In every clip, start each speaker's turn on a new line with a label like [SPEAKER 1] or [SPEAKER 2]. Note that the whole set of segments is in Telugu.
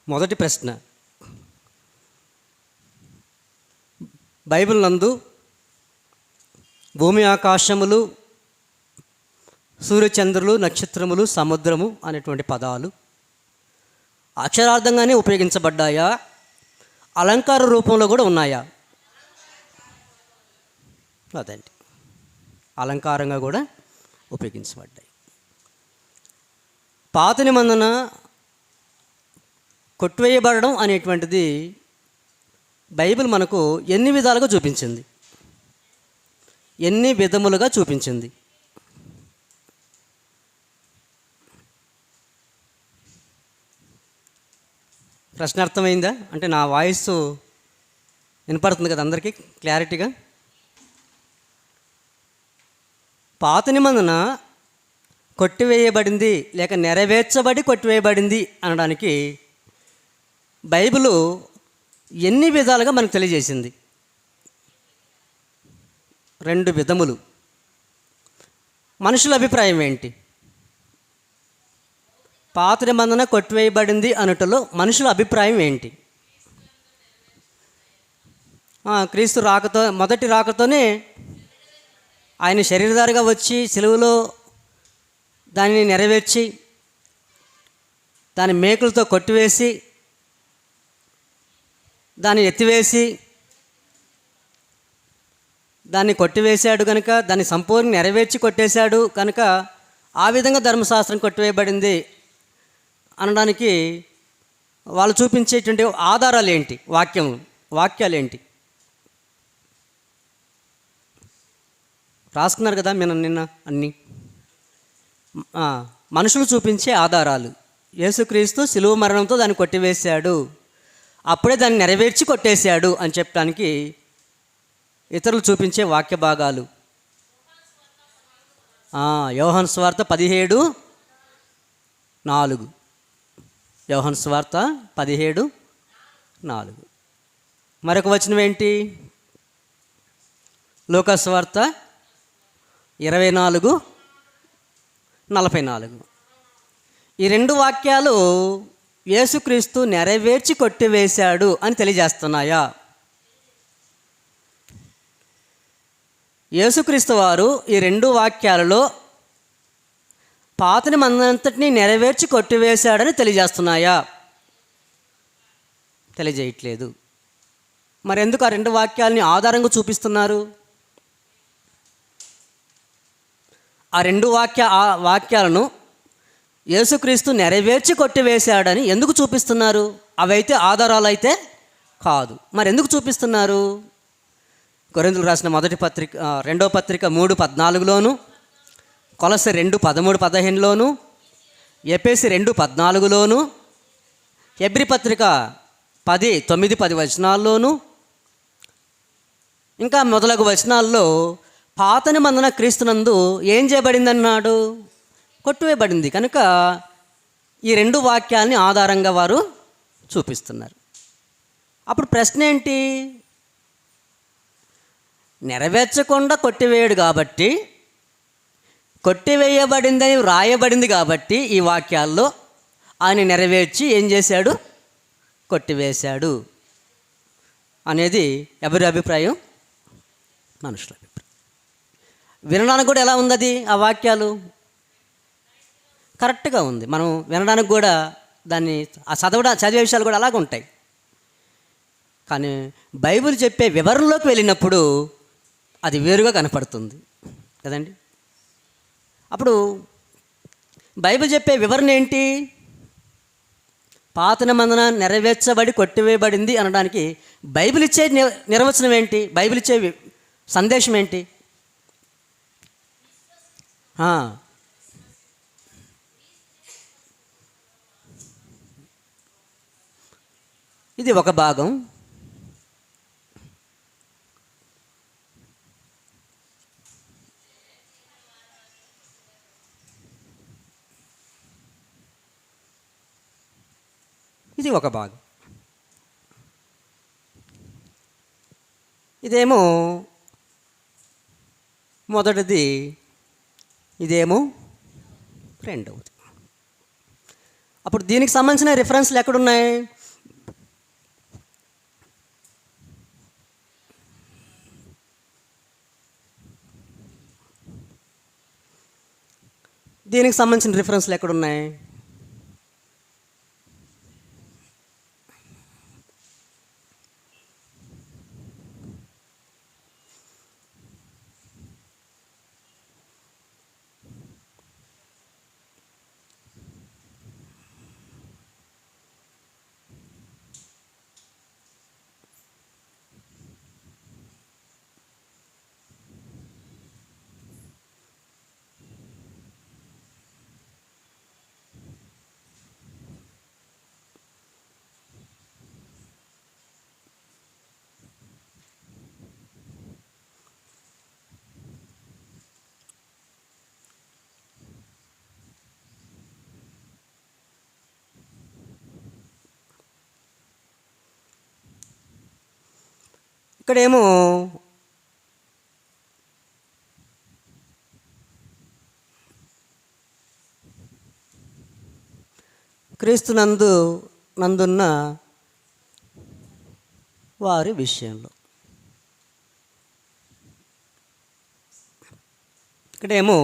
[SPEAKER 1] మొదటి ప్రశ్న, బైబిల్ నందు భూమి ఆకాశములు, సూర్యచంద్రులు, నక్షత్రములు, సముద్రము అనేటువంటి పదాలు అక్షరార్థంగానే ఉపయోగించబడ్డాయా, అలంకార రూపంలో కూడా ఉన్నాయా? అదండి, అలంకారంగా కూడా ఉపయోగించబడ్డాయి. పాత నిబంధన కొట్టివేయబడడం అనేటువంటిది బైబిల్ మనకు ఎన్ని విధాలుగా చూపించింది, ఎన్ని విధములుగా చూపించింది. ప్రశ్న అర్థమైందా? అంటే నా వాయిస్ వినపడుతుంది కదా అందరికీ క్లారిటీగా? పాత నిబంధన కొట్టివేయబడింది లేక నెరవేర్చబడి కొట్టివేయబడింది అనడానికి బైబిలు ఎన్ని విధాలుగా మనకు తెలియజేసింది? 2 విధములు. మనుషుల అభిప్రాయం ఏంటి? పాత నిబంధన కొట్టివేయబడింది అనుటలో మనుషుల అభిప్రాయం ఏంటి? క్రీస్తు రాకతో, మొదటి రాకతోనే ఆయన శరీరధారిగా వచ్చి సిలువలో దానిని నెరవేర్చి దాని మేకులతో కొట్టివేసి దాన్ని ఎత్తివేసి దాన్ని కొట్టివేశాడు కనుక, దాన్ని సంపూర్ణ నెరవేర్చి కొట్టేశాడు కనుక ఆ విధంగా ధర్మశాస్త్రం కొట్టివేయబడింది అనడానికి వాళ్ళు చూపించేటువంటి ఆధారాలు ఏంటి? వాక్యాలు ఏంటి? రాసుకున్నారు కదా నిన్న అన్నీ. మనుషులు చూపించే ఆధారాలు, యేసుక్రీస్తు శిలువ మరణంతో దాన్ని కొట్టివేశాడు, అప్పుడే దాన్ని నెరవేర్చి కొట్టేశాడు అని చెప్పడానికి ఇతరులు చూపించే వాక్య భాగాలు. యోహాను సువార్త 17:4. యోహాను సువార్త 17:4. మరొక వచనం ఏంటి? లూకా సువార్త 24:44. ఈ 2 వాక్యాలు యేసుక్రీస్తు నెరవేర్చి కొట్టివేశాడు అని తెలియజేస్తున్నాయా? యేసుక్రీస్తు వారు ఈ 2 వాక్యాలలో పాత నిబంధనంతటినీ నెరవేర్చి కొట్టివేశాడని తెలియజేస్తున్నాయా? తెలియజేయట్లేదు. మరి ఎందుకు ఆ 2 వాక్యాలని ఆధారంగా చూపిస్తున్నారు? ఆ 2 వాక్యాలను యేసుక్రీస్తు నెరవేర్చి కొట్టివేశాడని ఎందుకు చూపిస్తున్నారు? అవైతే ఆధారాలు అయితే కాదు. మరి ఎందుకు చూపిస్తున్నారు? కొరింథీయులకు రాసిన మొదటి పత్రిక, 2వ పత్రిక 3:14లోను, కొలస్సీ 2:13-15లోను, ఎఫెసీ 2:14లోను, హెబ్రీ పత్రిక 10:9-10 వచనాల్లోను, ఇంకా మొదలగు వచనాల్లో పాత నిబంధన క్రీస్తునందు ఏం చేయబడిందన్నాడు? కొట్టివేయబడింది కనుక ఈ 2 వాక్యాలని ఆధారంగా వారు చూపిస్తున్నారు. అప్పుడు ప్రశ్న ఏంటి? నెరవేర్చకుండా కొట్టివేయడు కాబట్టి, కొట్టివేయబడిందని వ్రాయబడింది కాబట్టి ఈ వాక్యాల్లో ఆయన నెరవేర్చి ఏం చేశాడు? కొట్టివేశాడు అనేది ఎవరి అభిప్రాయం? మనుషుల అభిప్రాయం. వినడానికి కూడా ఎలా ఉంది అది? ఆ వాక్యాలు కరెక్ట్గా ఉంది. మనం వినడానికి కూడా దాన్ని చదివే విషయాలు కూడా అలాగే ఉంటాయి. కానీ బైబిల్ చెప్పే వివరణలోకి వెళ్ళినప్పుడు అది వేరుగా కనపడుతుంది కదండి. అప్పుడు బైబిల్ చెప్పే వివరణ ఏంటి? పాత నిబంధన నెరవేర్చబడి కొట్టివేయబడింది అనడానికి బైబిల్ ఇచ్చే నిర్వచనం ఏంటి? బైబిల్ ఇచ్చే సందేశం ఏంటి? ఇది ఒక భాగం. ఇది ఒక భాగం. ఇదేమో మొదటిది, ఇదేమో రెండవది. అప్పుడు దీనికి సంబంధించిన రిఫరెన్స్లు ఎక్కడున్నాయి? దీనికి సంబంధించిన రిఫరెన్స్లు ఎక్కడున్నాయి? ఇక్కడేమో నందున్న వారి విషయంలో, ఇక్కడేమో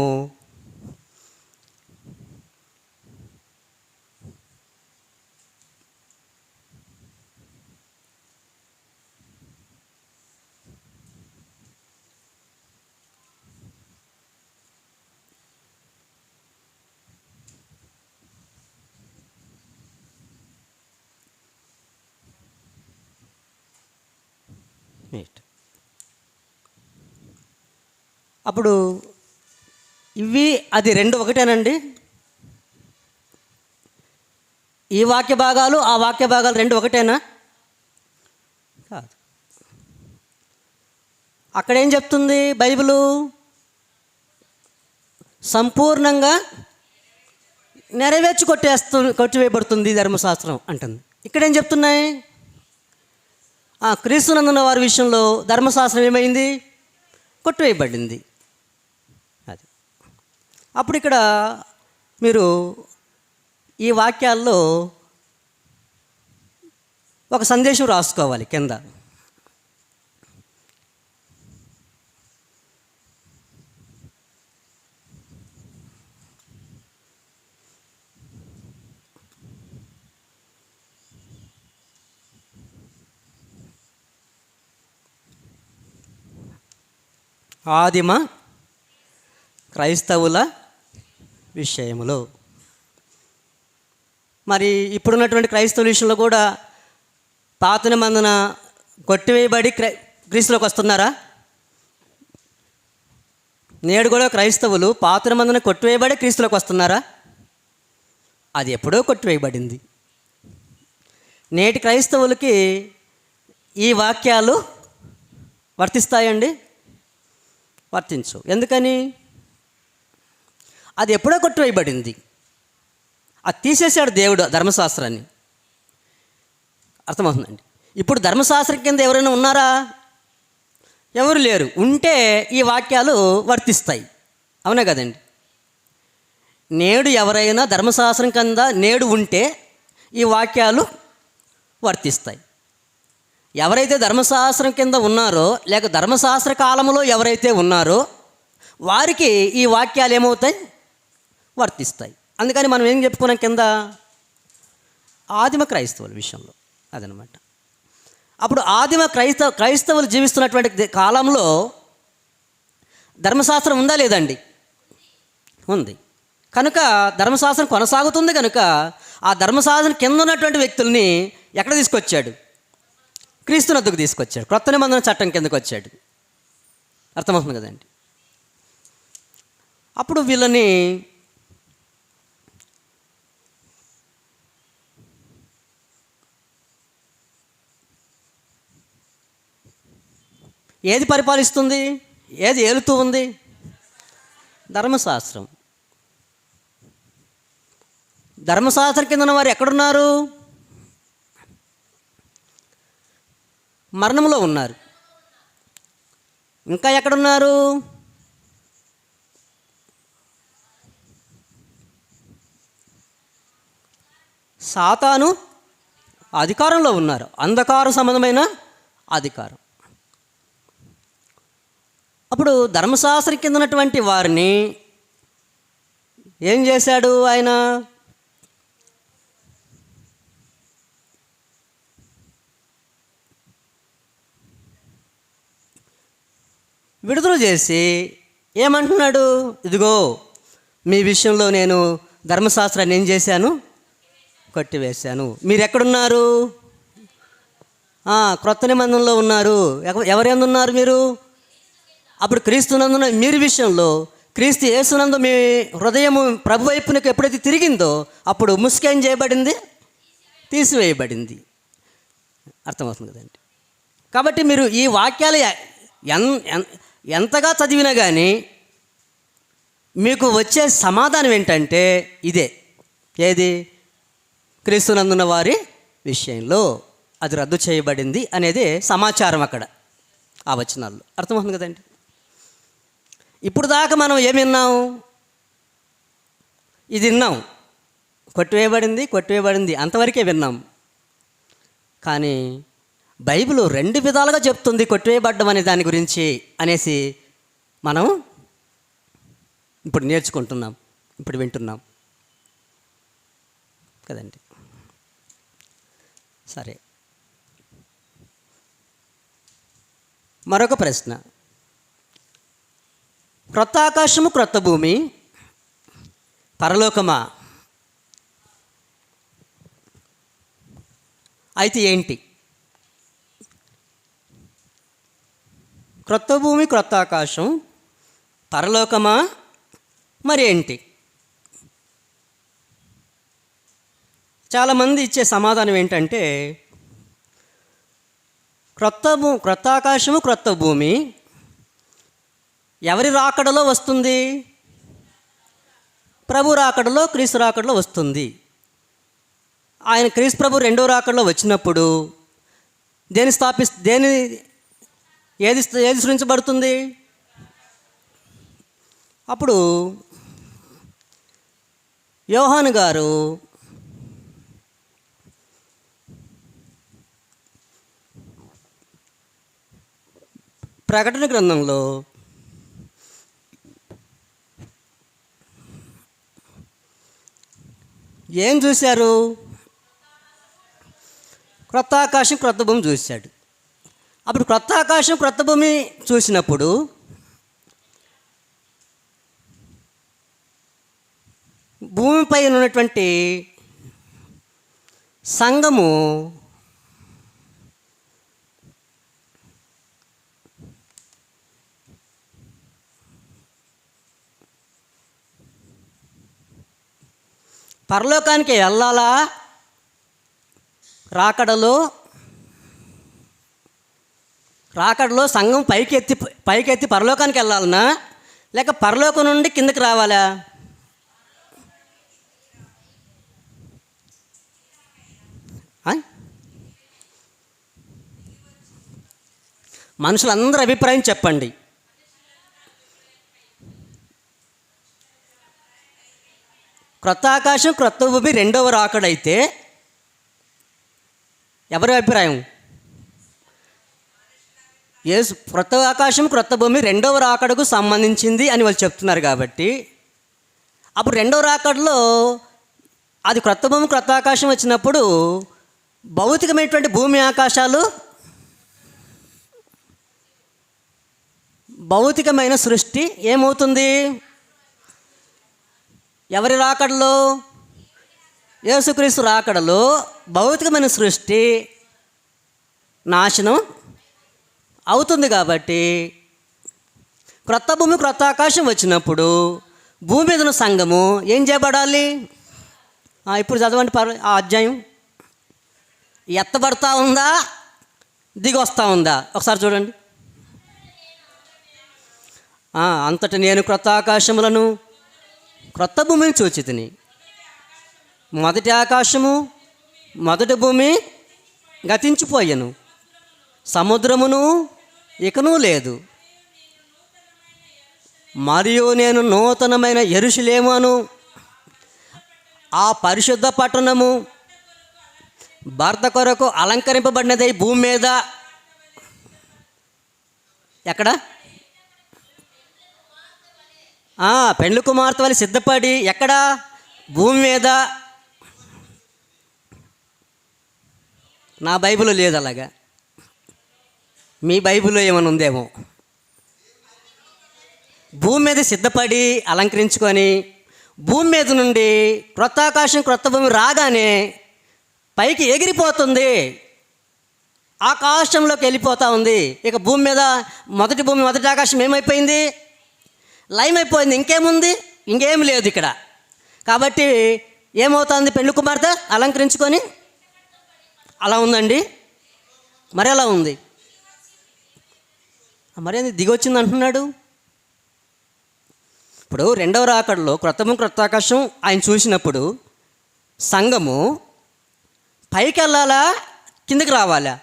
[SPEAKER 1] అప్పుడు ఇవి అది రెండు ఒకటేనండి? ఈ వాక్య భాగాలు ఆ వాక్య భాగాలు రెండు ఒకటేనా? కాదు. అక్కడేం చెప్తుంది బైబిలు? సంపూర్ణంగా కొట్టివేయబడుతుంది ధర్మశాస్త్రం అంటుంది. ఇక్కడేం చెప్తున్నాయి? క్రీస్తునందున్న వారి విషయంలో ధర్మశాస్త్రం ఏమైంది? కొట్టివేయబడింది. అది అప్పుడు ఇక్కడ మీరు ఈ వాక్యాల్లో ఒక సందేశం రాసుకోవాలి కింద. ఆదిమ క్రైస్తవుల విషయంలో. మరి ఇప్పుడున్నటువంటి క్రైస్తవుల విషయంలో కూడా పాత నిబంధన కొట్టివేయబడి క్రీస్తులోకి వస్తున్నారా? నేడు కూడా క్రైస్తవులు పాత నిబంధన కొట్టివేయబడి క్రీస్తులోకి వస్తున్నారా? అది ఎప్పుడో కొట్టివేయబడింది. నేటి క్రైస్తవులకి ఈ వాక్యాలు వర్తిస్తాయండి? వర్తించు. ఎందుకని? అది ఎప్పుడో కొట్టివేయబడింది. అది తీసేశాడు దేవుడు ధర్మశాస్త్రాన్ని. అర్థమవుతుందండి? ఇప్పుడు ధర్మశాస్త్రం కింద ఎవరైనా ఉన్నారా? ఎవరు లేరు. ఉంటే ఈ వాక్యాలు వర్తిస్తాయి. అవునా కదండి? నేడు ఎవరైనా ధర్మశాస్త్రం కింద నేడు ఉంటే ఈ వాక్యాలు వర్తిస్తాయి. ఎవరైతే ధర్మశాస్త్రం కింద ఉన్నారో లేక ధర్మశాస్త్ర కాలంలో ఎవరైతే ఉన్నారో వారికి ఈ వాక్యాలు ఏమవుతాయి? వర్తిస్తాయి. అందుకని మనం ఏం చెప్పుకున్నాం కింద? ఆదిమ క్రైస్తవుల విషయంలో అదనమాట. అప్పుడు ఆదిమ క్రైస్తవులు జీవిస్తున్నటువంటి కాలంలో ధర్మశాస్త్రం ఉందా లేదండి? ఉంది. కనుక ధర్మశాస్త్రం కొనసాగుతుంది. కనుక ఆ ధర్మశాస్త్రం కింద ఉన్నటువంటి వ్యక్తుల్ని ఎక్కడ తీసుకొచ్చాడు? క్రీస్తునొద్దకు తీసుకొచ్చాడు. క్రొత్త నిబంధన చట్టం కిందకు వచ్చాడు. అర్థమవుతుంది కదండి? అప్పుడు వీళ్ళని ఏది పరిపాలిస్తుంది? ఏది ఏలుతూ ఉంది? ధర్మశాస్త్రం. ధర్మశాస్త్రం కింద ఉన్న వారు ఎక్కడున్నారు? మరణంలో ఉన్నారు. ఇంకా ఎక్కడున్నారు? సాతాను అధికారంలో ఉన్నారు. అంధకార సంబంధమైన అధికారం. అప్పుడు ధర్మశాస్త్రం కింద ఉన్నటువంటి వారిని ఏం చేశాడు ఆయన? విడుదల చేసి ఏమంటున్నాడు? ఇదిగో మీ విషయంలో నేను ధర్మశాస్త్రాన్ని ఏం చేశాను? కొట్టివేశాను. మీరు ఎక్కడున్నారు? క్రొత్త నిబంధనలో ఉన్నారు. ఎవరెందు ఉన్నారు మీరు? అప్పుడు క్రీస్తునందున మీరు విషయంలో క్రీస్తు యేసునందు మీ హృదయము ప్రభు వైపునకు ఎప్పుడైతే తిరిగిందో అప్పుడు ముసుకేం చేయబడింది? తీసివేయబడింది. అర్థమవుతుంది కదండి. కాబట్టి మీరు ఈ వాక్యాలు ఎంతగా చదివినా కానీ మీకు వచ్చే సమాధానం ఏంటంటే ఇదే. ఏది? క్రీస్తునందున్న వారి విషయంలో అది రద్దు చేయబడింది అనేది సమాచారం అక్కడ ఆ వచనాల్లో. అర్థమవుతుంది కదండి. ఇప్పుడు దాకా మనం ఏమి విన్నాం? ఇది విన్నాం, కొట్టివేయబడింది అంతవరకే విన్నాం. కానీ బైబిల్ 2 విధాలుగా చెప్తుంది కొట్టివేయబడ్డం అనే దాని గురించి అనేసి మనం ఇప్పుడు నేర్చుకుంటున్నాం, ఇప్పుడు వింటున్నాం కదండి. సరే, మరొక ప్రశ్న. క్రొత్త ఆకాశము క్రొత్త భూమి పరలోకమా? అయితే ఏంటి? క్రొత్త భూమి క్రొత్త ఆకాశం పరలోకమా మరి ఏంటి? చాలామంది ఇచ్చే సమాధానం ఏంటంటే క్రొత్త ఆకాశము క్రొత్త భూమి ఎవరి రాకడలో వస్తుంది? ప్రభు రాకడలో, క్రీస్తు రాకడలో వస్తుంది. ఆయన క్రీస్తు ప్రభు 2వ రాకడలో వచ్చినప్పుడు ఏది సృష్టించబడుతుంది? అప్పుడు యోహాను గారు ప్రకటన గ్రంథంలో ఏం చూశారు? క్రొత్త ఆకాశం క్రొత్త భూమి చూశాడు. అప్పుడు క్రొత్త ఆకాశం క్రొత్త భూమి చూసినప్పుడు భూమిపై ఉన్నటువంటి సంఘము పరలోకానికి వెళ్ళాలా? రాకడలో సంఘం పైకెత్తి పరలోకానికి వెళ్ళాలనా, లేక పరలోకం నుండి కిందకి రావాలా? మనుషులందరూ అభిప్రాయం చెప్పండి. క్రొత్త ఆకాశం క్రొత్త భూమి 2వ రాకడైతే ఎవరి అభిప్రాయం? క్రొత్త ఆకాశం క్రొత్త భూమి 2వ రాకడకు సంబంధించింది అని వాళ్ళు చెప్తున్నారు. కాబట్టి అప్పుడు 2వ రాకడలో అది క్రొత్త భూమి క్రొత్త ఆకాశం వచ్చినప్పుడు భౌతికమైనటువంటి భూమి ఆకాశాలు, భౌతికమైన సృష్టి ఏమవుతుంది? ఎవరి రాకడలో? యేసుక్రీస్తు రాకడలో భౌతికమైన సృష్టి నాశనం అవుతుంది. కాబట్టి క్రొత్త భూమి క్రొత్త ఆకాశం వచ్చినప్పుడు భూమి మీద ఉన్న సంఘము ఏం చేయబడాలి? ఇప్పుడు చదవండి ఆ అధ్యాయం. ఎత్తబడతా ఉందా, దిగి వస్తూ ఉందా? ఒకసారి చూడండి. అంతటి నేను క్రొత్త ఆకాశములను క్రొత్త భూమిని చూచితిని. మొదటి ఆకాశము మొదటి భూమి గతించిపోయెను, సముద్రమును ఇకనూ లేదు. మరియు నేను నూతనమైన యెరూషలేమును, ఆ పరిశుద్ధ పట్టణము భర్త కొరకు అలంకరింపబడినది భూమి మీద. ఎక్కడ? పెండ్లి కుమార్తె వలె సిద్ధపడి. ఎక్కడ? భూమి మీద. నా బైబిల్లో లేదు అలాగా. మీ బైబిల్లో ఏమైనా ఉందేమో. భూమి మీద సిద్ధపడి అలంకరించుకొని భూమి మీద నుండి క్రొత్త ఆకాశం క్రొత్త భూమి రాగానే పైకి ఎగిరిపోతుంది, ఆకాశంలోకి వెళ్ళిపోతూ ఉంది. ఇక భూమి మీద మొదటి భూమి మొదటి ఆకాశం ఏమైపోయింది? లయమైపోయింది. ఇంకేముంది? ఇంకేం లేదు ఇక్కడ. కాబట్టి ఏమవుతుంది? పెండ్లి కుమార్తె అలంకరించుకొని అలా ఉందండి. మరి ఎలా ఉంది? మరేంది దిగొచ్చింది అంటున్నాడు? ఇప్పుడు రెండవ రాకడలో క్రొత్త ఆకాశం ఆయన చూసినప్పుడు సంఘము పైకి వెళ్ళాలా, కిందకి రావాలా?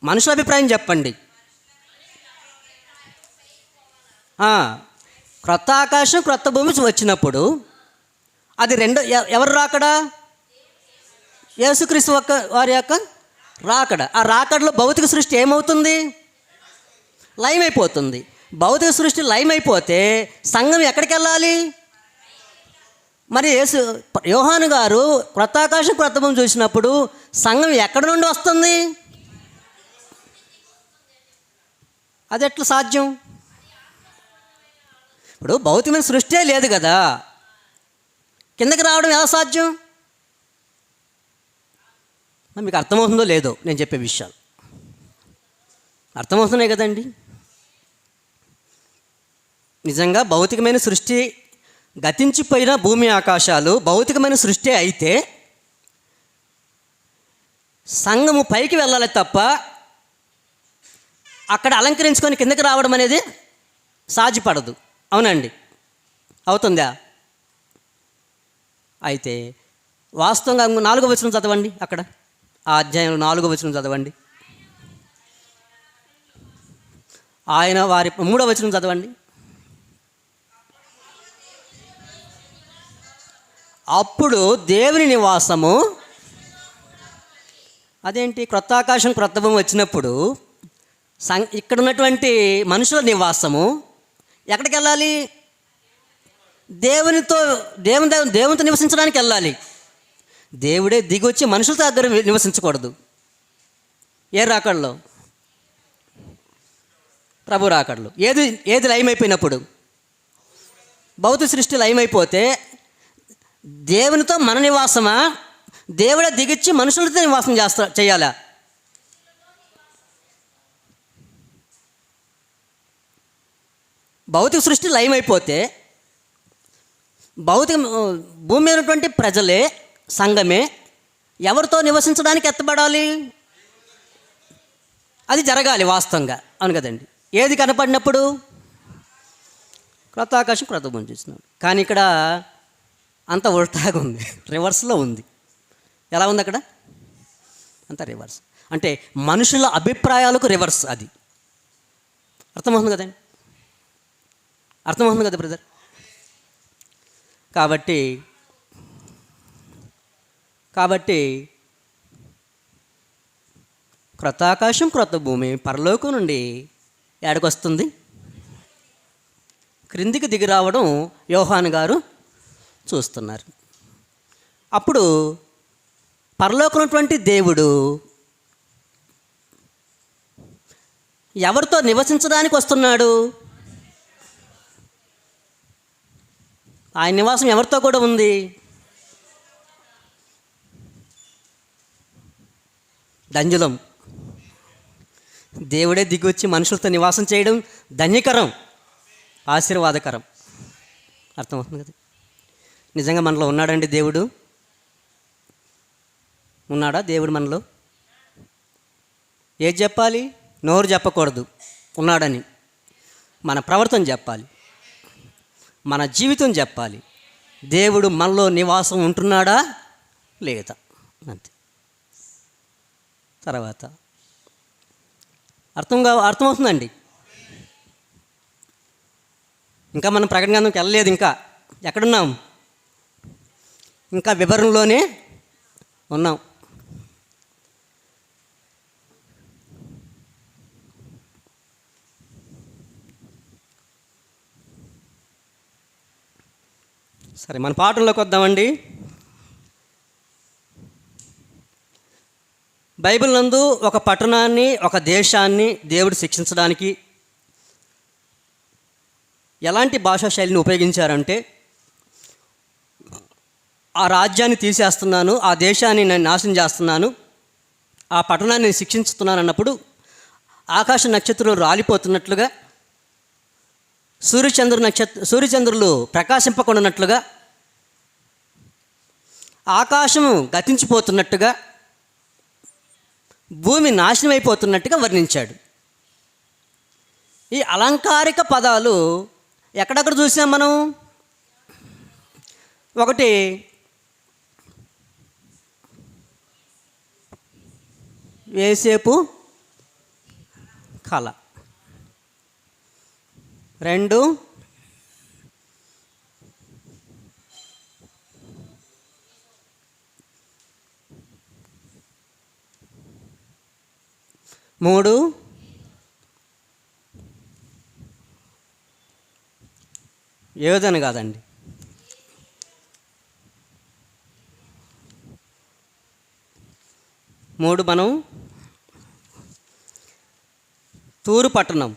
[SPEAKER 1] మనుషుల అభిప్రాయం చెప్పండి. క్రొత్త ఆకాశం క్రొత్త భూమి వచ్చినప్పుడు అది ఎవరు రాకడా? యేసుక్రీస్తు వారి యొక్క రాకడ. ఆ రాకడలో భౌతిక సృష్టి ఏమవుతుంది? లయమైపోతుంది. భౌతిక సృష్టి లయమైపోతే సంఘం ఎక్కడికి వెళ్ళాలి? మరి యోహాను గారు క్రొత్త ఆకాశం క్రొత్త భూమి చూసినప్పుడు సంఘం ఎక్కడి నుండి వస్తుంది? అది ఎట్లా సాధ్యం? ఇప్పుడు భౌతికమైన సృష్టి లేదు కదా, కిందకి రావడం ఎలా సాధ్యం? మీకు అర్థమవుతుందో లేదో నేను చెప్పే విషయాలు అర్థమవుతున్నాయి కదండి. నిజంగా భౌతికమైన సృష్టి గతించిపోయిన భూమి ఆకాశాలు భౌతికమైన సృష్టి అయితే సంఘము పైకి వెళ్ళాలి తప్ప అక్కడ అలంకరించుకొని కిందకి రావడం అనేది సాధ్యపడదు. అవునండి, అవుతుందా? అయితే వాస్తవంగా 4వ వచనం చదవండి. అక్కడ ఆ అధ్యాయంలో 4వ వచనం చదవండి. ఆయన వారి 3వ వచనం చదవండి. అప్పుడు దేవుని నివాసము. అదేంటి? క్రొత్త ఆకాశం క్రొత్త భూమి వచ్చినప్పుడు ఇక్కడ ఉన్నటువంటి మనుషుల నివాసము ఎక్కడికి వెళ్ళాలి? దేవునితో నివసించడానికి వెళ్ళాలి. దేవుడే దిగొచ్చి మనుషులతో దగ్గర నివసించకూడదు. ఏ రాకడలో? ప్రభు రాకడలో. ఏది లయమైపోయినప్పుడు? భౌతిక సృష్టి లయమైపోతే దేవునితో మన నివాసమా? దేవుడే దిగిచ్చి మనుషులతో నివాసం చేయాలా? భౌతిక సృష్టి లయమైపోతే భూమి మీద ఉన్నటువంటి ప్రజలే, సంఘమే ఎవరితో నివసించడానికి ఎత్తబడాలి? అది జరగాలి వాస్తవంగా. అవును కదండి. ఏది కనపడినప్పుడు? క్రొత్త ఆకాశం క్రొత్త భూమి చూస్తున్నాం. కానీ ఇక్కడ అంత ఉల్టాగా ఉంది, రివర్స్లో ఉంది. ఎలా ఉంది అక్కడ? అంత రివర్స్. అంటే మనుషుల అభిప్రాయాలకు రివర్స్. అది అర్థమవుతుంది కదండి. అర్థమవుతుంది కదా బ్రదర్? కాబట్టి క్రొత్త ఆకాశం క్రొత్త భూమి పరలోకం నుండి ఏడకు వస్తుంది, క్రిందికి దిగి రావడం యోహాను గారు చూస్తున్నారు. అప్పుడు పరలోకం ఉన్నటువంటి దేవుడు ఎవరితో నివసించడానికి వస్తున్నాడు? ఆయన నివాసం ఎవరితో కూడా ఉంది? ధన్యులం. దేవుడే దిగొచ్చి మనుషులతో నివాసం చేయడం ధన్యకరం, ఆశీర్వాదకరం. అర్థమవుతుంది కదా? నిజంగా మనలో ఉన్నాడండి దేవుడు? ఉన్నాడా దేవుడు మనలో? ఏది చెప్పాలి? నోరు చెప్పకూడదు ఉన్నాడని. మన ప్రవర్తన చెప్పాలి, మన జీవితం చెప్పాలి. దేవుడు మనలో నివాసం ఉంటున్నాడా లేదా అంతే. తర్వాత అర్థమవుతుందండి. ఇంకా మనం ప్రకటన గ్రంథంకి వెళ్ళలేదు. ఇంకా ఎక్కడున్నాం? ఇంకా వివరణలోనే ఉన్నాం. సరే, మన పాఠంలోకి వద్దామండి. బైబిల్ నందు ఒక పట్టణాన్ని, ఒక దేశాన్ని దేవుడు శిక్షించడానికి ఎలాంటి భాషా శైలిని ఉపయోగించారంటే, ఆ రాజ్యాన్ని తీసేస్తున్నాను, ఆ దేశాన్ని నేను నాశనం చేస్తున్నాను, ఆ పట్టణాన్ని నేను శిక్షించుతున్నాను అన్నప్పుడు ఆకాశ నక్షత్రాలు రాలిపోతున్నట్లుగా, సూర్యచంద్రులు ప్రకాశింపకుండానట్లుగా, ఆకాశము గతించిపోతున్నట్టుగా, భూమి నాశనం అయిపోతున్నట్టుగా వర్ణించాడు. ఈ అలంకారిక పదాలు ఎక్కడెక్కడ చూసాం మనం? ఒకటి యోసేపు కళ, 2 3 ఏదని కాదండి, 3 మనం తూరు పట్టణం.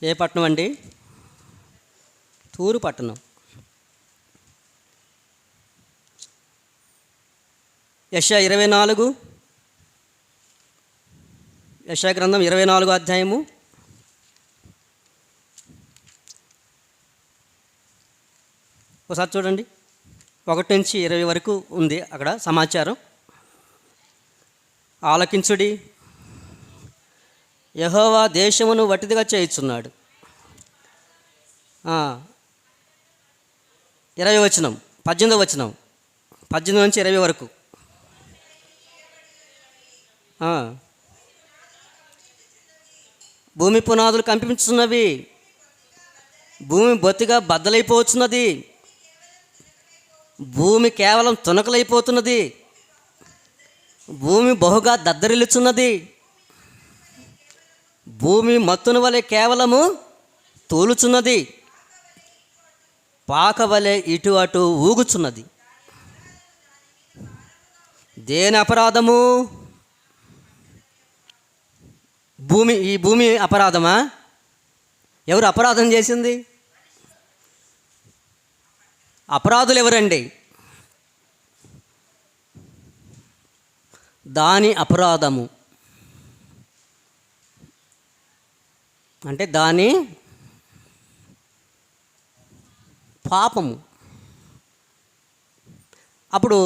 [SPEAKER 1] ఏ పట్టణం అండి? తూరు పట్టణం. యెషయా 24, యెషయా గ్రంథం 24 అధ్యాయము 1 చూడండి. 1 నుంచి 20 వరకు ఉంది అక్కడ సమాచారం. ఆలకించుడి, యెహోవా దేశమును వట్టిదిగా చేయుచున్నాడు. 20 వచనం, 18వ వచనం, 18 నుంచి 20 వరకు. భూమి పునాదులు కంపించుతున్నవి, భూమి బొత్తిగా బద్దలైపోతున్నది, భూమి కేవలం తునకలైపోతున్నది, భూమి బహుగా దద్దరిల్లుచున్నది, భూమి మత్తున వలె కేవలము తూలుచున్నది, పాక వలె ఇటు అటు ఊగుచున్నది. దేని అపరాధము? ఈ భూమి అపరాధమా? ఎవరు అపరాధం చేసింది? అపరాధులు ఎవరండి? దాని అపరాధము అంటే దాని పాపము. అప్పుడు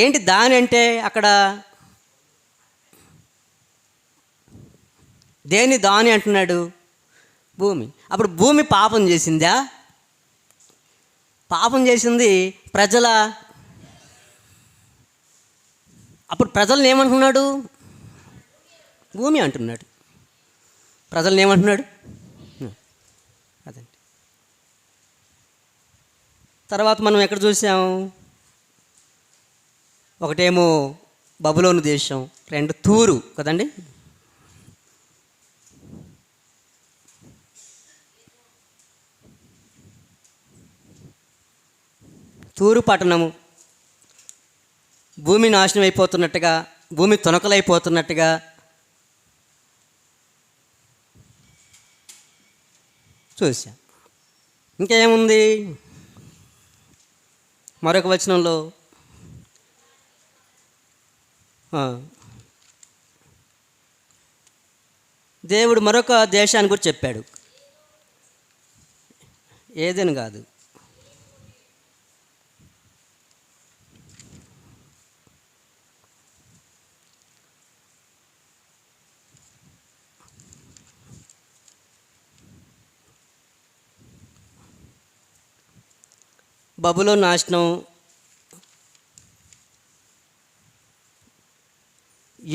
[SPEAKER 1] ఏంటి దాని అంటే అక్కడ దేని దాని అంటున్నాడు? భూమి. అప్పుడు భూమి పాపం చేసిందా? పాపం చేసింది ప్రజల. అప్పుడు ప్రజల్ని ఏమంటున్నాడు? భూమి అంటున్నాడు. ప్రజల్ని ఏమంటున్నాడు? అదండి. తర్వాత మనం ఎక్కడ చూసాం? ఒకటేమో బబులోను దేశం, 2 తూరు కదండి. తూరు పట్టణము భూమి నాశనం అయిపోతున్నట్టుగా, భూమి తునకలైపోతున్నట్టుగా, చూసాం. ఇంకేముంది? మరొక వచనంలో దేవుడు మరొక దేశాన్ని గురించి చెప్పాడు. ఏదేని కాదు, బబులోను నాశనం,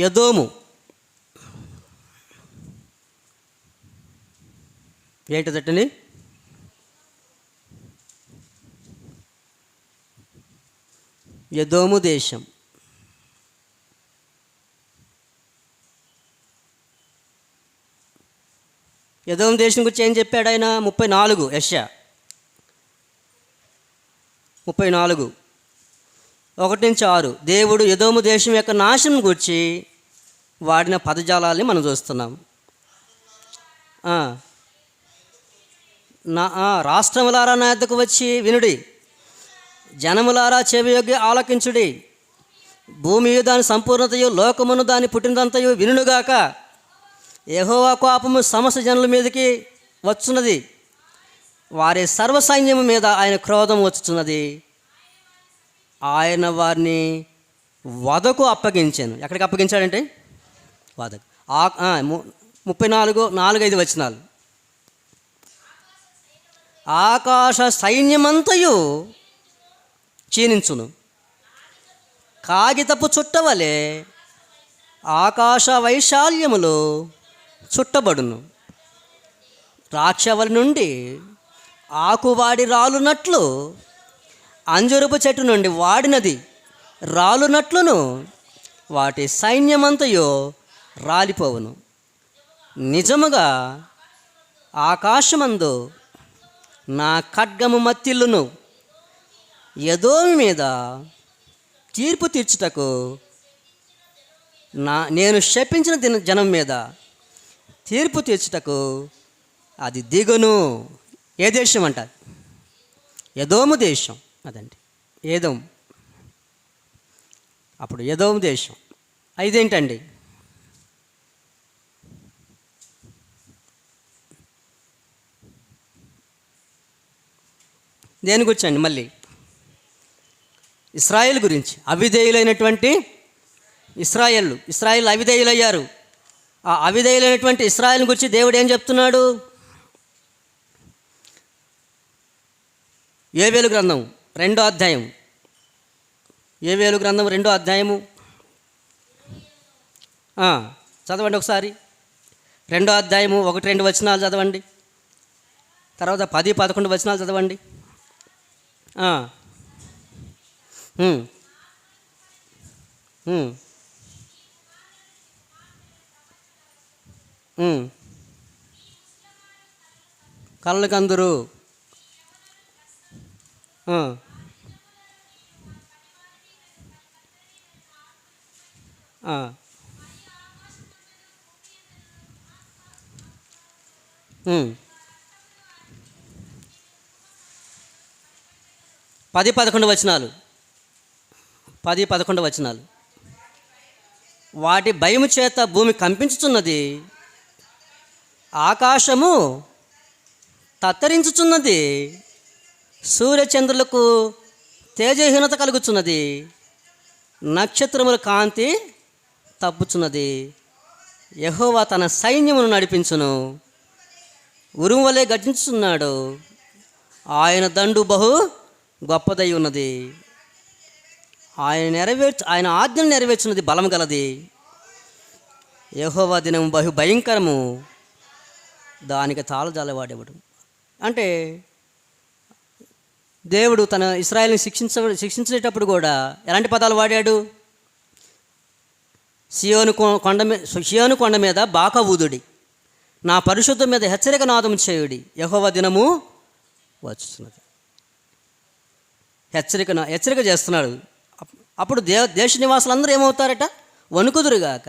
[SPEAKER 1] ఎదోము. ఏంటిదట్టండి? ఎదోము దేశం. ఎదోము దేశం గురించి ఏం చెప్పాడు ఆయన? 34 యెషయా 34 1-6 దేవుడు ఎదోము దేశం యొక్క నాశనం గురించి వాడిన పదజాలాల్ని మనం చూస్తున్నాం. రాష్ట్రములారా నా యొద్దకు వచ్చి వినుడి, జనములారా చెవియొగ్గి ఆలకించుడి. భూమియు దాని సంపూర్ణతయు లోకమును దాని పుట్టినదంతయు వినుగాక. యెహోవా కోపము సమస్త జనుల మీదకి వచ్చున్నది, వారి సర్వసైన్యము మీద ఆయన క్రోధం వచ్చుచున్నది. ఆయన వారిని వధకు అప్పగించాను. ఎక్కడికి అప్పగించాడంటే వధకు. 34:4-5 వచనాలు. ఆకాశ సైన్యమంతయు క్షీణించును, కాగితపు చుట్టవలే ఆకాశ వైశాల్యములో చుట్టబడును. ద్రాక్షవల్లి నుండి ఆకువాడి రాలునట్లు, అంజురపు చెట్టు నుండి వాడినది రాలునట్లును వాటి సైన్యమంతయో రాలిపోవును. నిజముగా ఆకాశమందు నా ఖడ్గము మత్తిల్లును, ఎదోము మీద తీర్పు తీర్చుటకు నేను శపించిన జనం మీద తీర్పు తీర్చుటకు అది దిగును. ఏ దేశం అంట? ఎదోము దేశం. అదండి ఏదోం. అప్పుడు ఎదోము దేశం. 5 ఏంటండి? దేని గురించి అండి? మళ్ళీ ఇశ్రాయేల్ గురించి. అవిధేయులైనటువంటి ఇశ్రాయేల్ అవిధేయులయ్యారు. ఆ అవిధేయులైనటువంటి ఇశ్రాయేల్ గురించి దేవుడు ఏం చెప్తున్నాడు? యోవేలు గ్రంథం 2వ అధ్యాయం. యోవేలు గ్రంథం 2వ అధ్యాయము చదవండి ఒకసారి. 2వ అధ్యాయము 1-2 వచనాలు చదవండి. తర్వాత 10-11 వచనాలు చదవండి. కళ్ళకందరూ పది 11 వచనాలు. 10-11 వచనాలు. వాటి భయము చేత భూమి కంపించుచున్నది, ఆకాశము తత్తరించుచున్నది, సూర్యచంద్రులకు తేజహీనత కలుగుచున్నది, నక్షత్రముల కాంతి తప్పుచున్నది. యెహోవా తన సైన్యమును నడిపించును, ఉరుము వలె గర్జించుచున్నాడు. ఆయన దండు బహు గొప్పదై ఉన్నది, ఆయన ఆజ్ఞను నెరవేర్చున్నది బలం గలది. యెహోవా దినము బహు భయంకరము, దానికి తాళజాలవాడేవాడు. అంటే దేవుడు తన ఇశ్రాయేలుని శిక్షించేటప్పుడు కూడా ఎలాంటి పదాలు వాడాడు? సియోను కొండ మీద బాకా ఊదుడి, నా పరిశుద్ధం మీద హెచ్చరిక నాదం చేయుడి, యెహోవా దినము వచ్చుతున్నది. హెచ్చరిక చేస్తున్నాడు. అప్పుడు దేశ నివాసులందరూ ఏమవుతారట? వణుకుదురుగాక.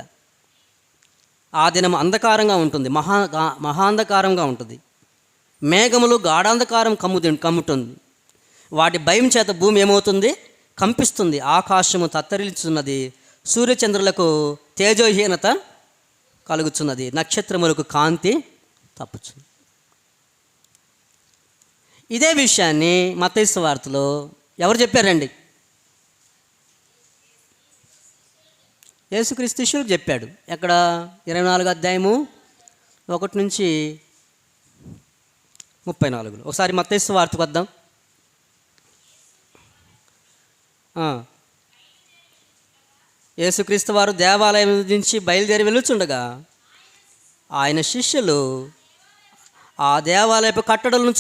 [SPEAKER 1] ఆ దినం అంధకారంగా ఉంటుంది, మహాంధకారంగా ఉంటుంది. మేఘములు గాఢాంధకారం కమ్ముతుంది. వాటి భయం చేత భూమి ఏమవుతుంది? కంపిస్తుంది. ఆకాశము తత్తరిల్చున్నది, సూర్యచంద్రులకు తేజోహీనత కలుగుతున్నది, నక్షత్రములకు కాంతి తప్పుచుంది. ఇదే విషయాన్ని మత్తయి సువార్తలో ఎవరు చెప్పారండి? యేసుక్రీస్తు శిష్యులకు చెప్పాడు. ఎక్కడ? 24వ అధ్యాయము 1-34. ఒకసారి మత్తయి సువార్తకు వద్దాం. యేసుక్రీస్తు వారు దేవాలయం నుంచి బయలుదేరి వెళ్ళుచుండగా ఆయన శిష్యులు ఆ దేవాలయపు కట్టడలను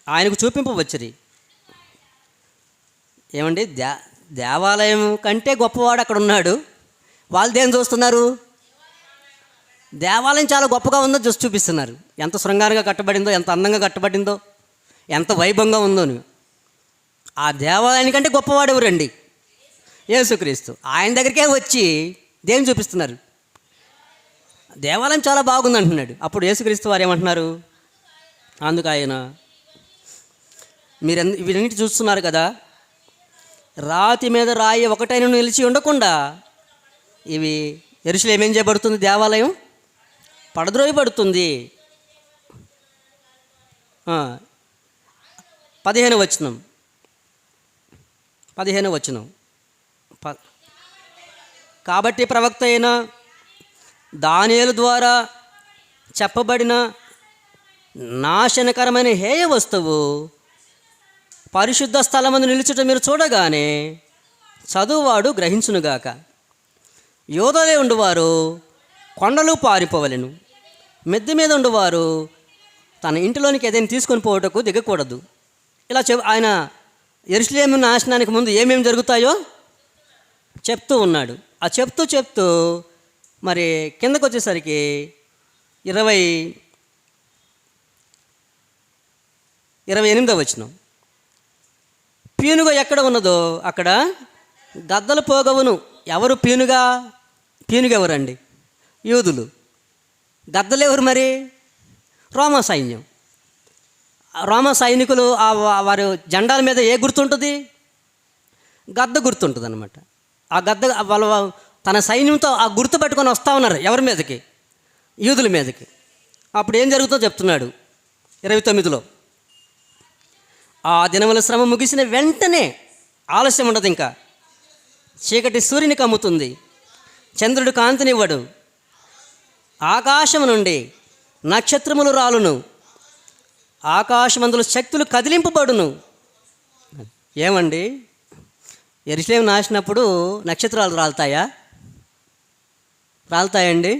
[SPEAKER 1] ఆయనకు చూపింపవచ్చిరి. ఏమండి, దేవాలయం కంటే గొప్పవాడు అక్కడ ఉన్నాడు. వాళ్ళు దేని చూస్తున్నారు? దేవాలయం చాలా గొప్పగా ఉందో చూపిస్తున్నారు. ఎంత శృంగారంగా కట్టబడిందో, ఎంత అందంగా కట్టబడిందో, ఎంత వైభవంగా ఉందో. ఆ దేవాలయానికంటే గొప్పవాడు ఎవరండి? యేసుక్రీస్తు. ఆయన దగ్గరికే వచ్చి దేని చూపిస్తున్నారు? దేవాలయం చాలా బాగుంది అంటున్నాడు. అప్పుడు యేసుక్రీస్తు వారు ఏమంటున్నారు? అందుకు ఆయన, మీరు వీటన్నిటి చూస్తున్నారు కదా, రాతి మీద రాయి ఒకటైన నిలిచి ఉండకుండా ఇవి యెరూషలేము ఏం చేయబడుతుంది? దేవాలయం పడద్రోయబడుతుంది. 15వ వచనం. కాబట్టి ప్రవక్త అయిన దానియేలు ద్వారా చెప్పబడిన నాశనకరమైన హేయ వస్తువు పరిశుద్ధ స్థలమందు నిలుచుట మీరు చూడగానే చదువువాడు గ్రహించునుగాక. యోధలే ఉండువారు కొండలు పారిపోవలెను, మిద్దె మీద ఉండువారు తన ఇంటిలోనికి ఏదైనా తీసుకొని పోవటకు దిగకూడదు. ఇలా ఆయన యెరూషలేము నాశనానికి ముందు ఏమేమి జరుగుతాయో చెప్తూ ఉన్నాడు. ఆ చెప్తూ మరి కిందకు వచ్చేసరికి 28వ వచనం. పీనుగ ఎక్కడ ఉన్నదో అక్కడ గద్దలు పోగవును. ఎవరు పీనుగ ఎవరండి? యూదులు. గద్దలు ఎవరు మరి? రోమా సైన్యం. రోమా సైనికులు వారి జెండాల మీద ఏ గుర్తుంటుంది? గద్ద గుర్తుంటుంది అనమాట. ఆ గద్ద వాళ్ళ తన సైన్యంతో ఆ గుర్తు పట్టుకొని వస్తూ ఉన్నారు. ఎవరి మీదకి? యూదుల మీదకి. అప్పుడు ఏం జరుగుతుందో చెప్తున్నాడు 29లో. ఆ దినముల శ్రమ ముగిసిన వెంటనే, ఆలస్యం ఉండదు ఇంకా, చీకటి సూర్యుని కమ్ముతుంది, చంద్రుడు కాంతినివ్వడు, ఆకాశం నుండి నక్షత్రములు రాలును, ఆకాశమందుల శక్తులు కదిలింపబడును. ఏమండి, యెరూషలేము నాశనప్పుడు నక్షత్రాలు రాలుతాయండి?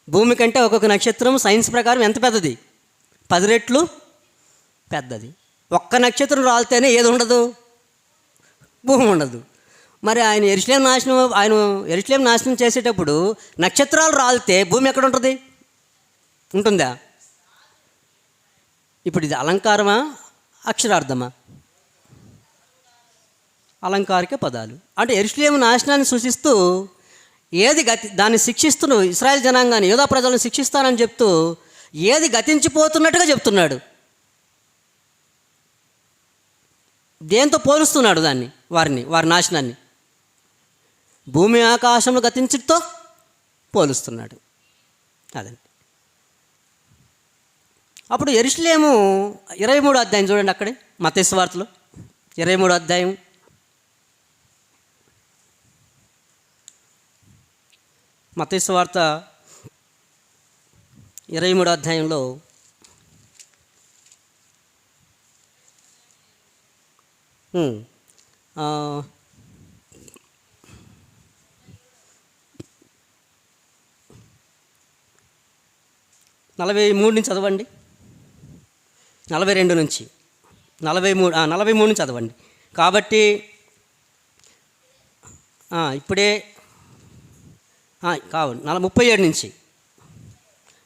[SPEAKER 1] భూమి కంటే ఒక్కొక్క నక్షత్రం సైన్స్ ప్రకారం ఎంత పెద్దది? 10 రెట్లు పెద్దది. ఒక్క నక్షత్రం రాలితేనే ఏది ఉండదు? భూమి ఉండదు. మరి ఆయన యెరూషలేము నాశనం చేసేటప్పుడు నక్షత్రాలు రాలితే భూమి ఎక్కడ ఉంటుంది? ఉంటుందా? ఇప్పుడు ఇది అలంకారమా, అక్షరార్థమా? అలంకారిక పదాలు. అంటే యెరూషలేము నాశనాన్ని సూచిస్తూ దాన్ని శిక్షిస్తూ ఇశ్రాయేల్ జనాంగాన్ని, యూదా ప్రజలను శిక్షిస్తానని చెప్తూ ఏది గతించిపోతున్నట్టుగా చెప్తున్నాడు. దేంతో పోలుస్తున్నాడు వారి నాశనాన్ని? భూమి ఆకాశంలో గతించుతో పోలుస్తున్నాడు. అదండి. అప్పుడు యెరూషలేము 23వ అధ్యాయం చూడండి. అక్కడే మత్తయి సువార్తలో 23వ అధ్యాయం. మత్తయి సువార్త 23వ అధ్యాయంలో 43 నుంచి చదవండి. 42 నుంచి 43 నుంచి చదవండి. కాబట్టి ఇప్పుడే 37 నుంచి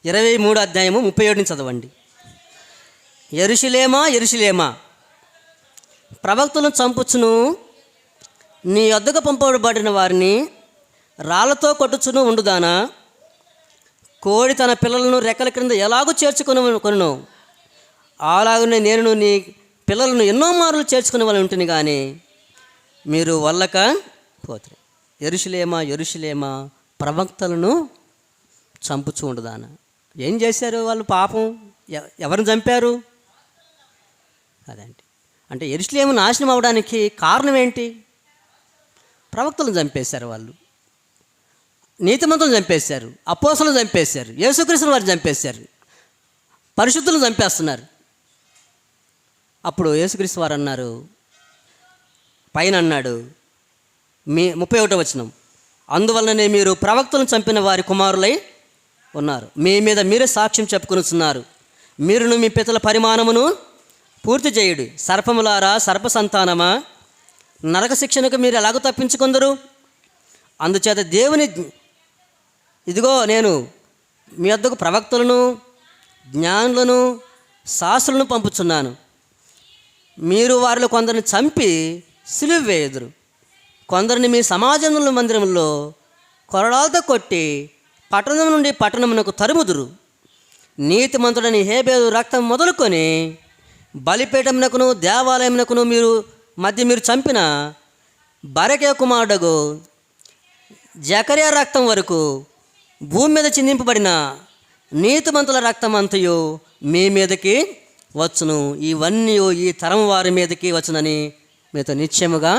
[SPEAKER 1] 23వ అధ్యాయము 37 నుంచి చదవండి. యెరూషలేమా, ప్రవక్తలను చంపుచును, నీ యొద్దకు పంపబడిన వారిని రాళ్లతో కొట్టుచును ఉండుదానా, కోడి తన పిల్లలను రెక్కల క్రింద ఎలాగూ కొనును, అలాగనే నేను నీ పిల్లలను ఎన్నో మార్లు చేర్చుకునే వాళ్ళు ఉంటుంది, కానీ మీరు వల్లక పోతారు. యెరూషలేమా, ప్రవక్తలను చంపుచూ ఉండదానా. ఏం చేశారు వాళ్ళు? పాపం. ఎవరిని చంపారు? అదండి. అంటే యెరూషలేము నాశనం అవడానికి కారణం ఏంటి? ప్రవక్తలను చంపేశారు వాళ్ళు, నీతిమంతులను చంపేశారు, అపోస్తలులను చంపేశారు, యేసుక్రీస్తుని వారిని చంపేశారు, పరిశుద్ధులను చంపేస్తున్నారు. అప్పుడు యేసుక్రీస్తు వారు అన్నారు, పైన అన్నాడు, 31వ వచనం, అందువలననే మీరు ప్రవక్తలను చంపిన వారి కుమారులై ఉన్నారు, మీ మీద మీరే సాక్ష్యం చెప్పుకొనుచున్నారు, మీరును మీ పితల పరిమాణమును పూర్తి చేయుడి. సర్పములారా, సర్ప సంతానమా, నరక శిక్షణకు మీరు ఎలాగో తప్పించుకుందరు? అందుచేత దేవుని, ఇదిగో నేను మీ వద్దకు ప్రవక్తలను, జ్ఞానులను, శాస్త్రులను పంపుచున్నాను. మీరు వారిలో కొందరిని చంపి సిలువ వేయుదురు, కొందరిని మీ సమాజంలో మందిరంలో కొరడాలతో కొట్టి పట్టణం నుండి పట్టణమునకు తరుముదురు. నీతిమంతుడని హేబేలు రక్తం మొదలుకొని బలిపీఠమునకును దేవాలయమునకును మీరు చంపిన బరకే కుమారుడగు జకర్యా రక్తం వరకు భూమి మీద చిందింపబడిన నీతిమంతుల రక్తం అంతయు మీ మీదకి వచ్చును. ఇవన్నీ ఈ తరం వారి మీదకి వచ్చునని మీతో నిశ్చయముగా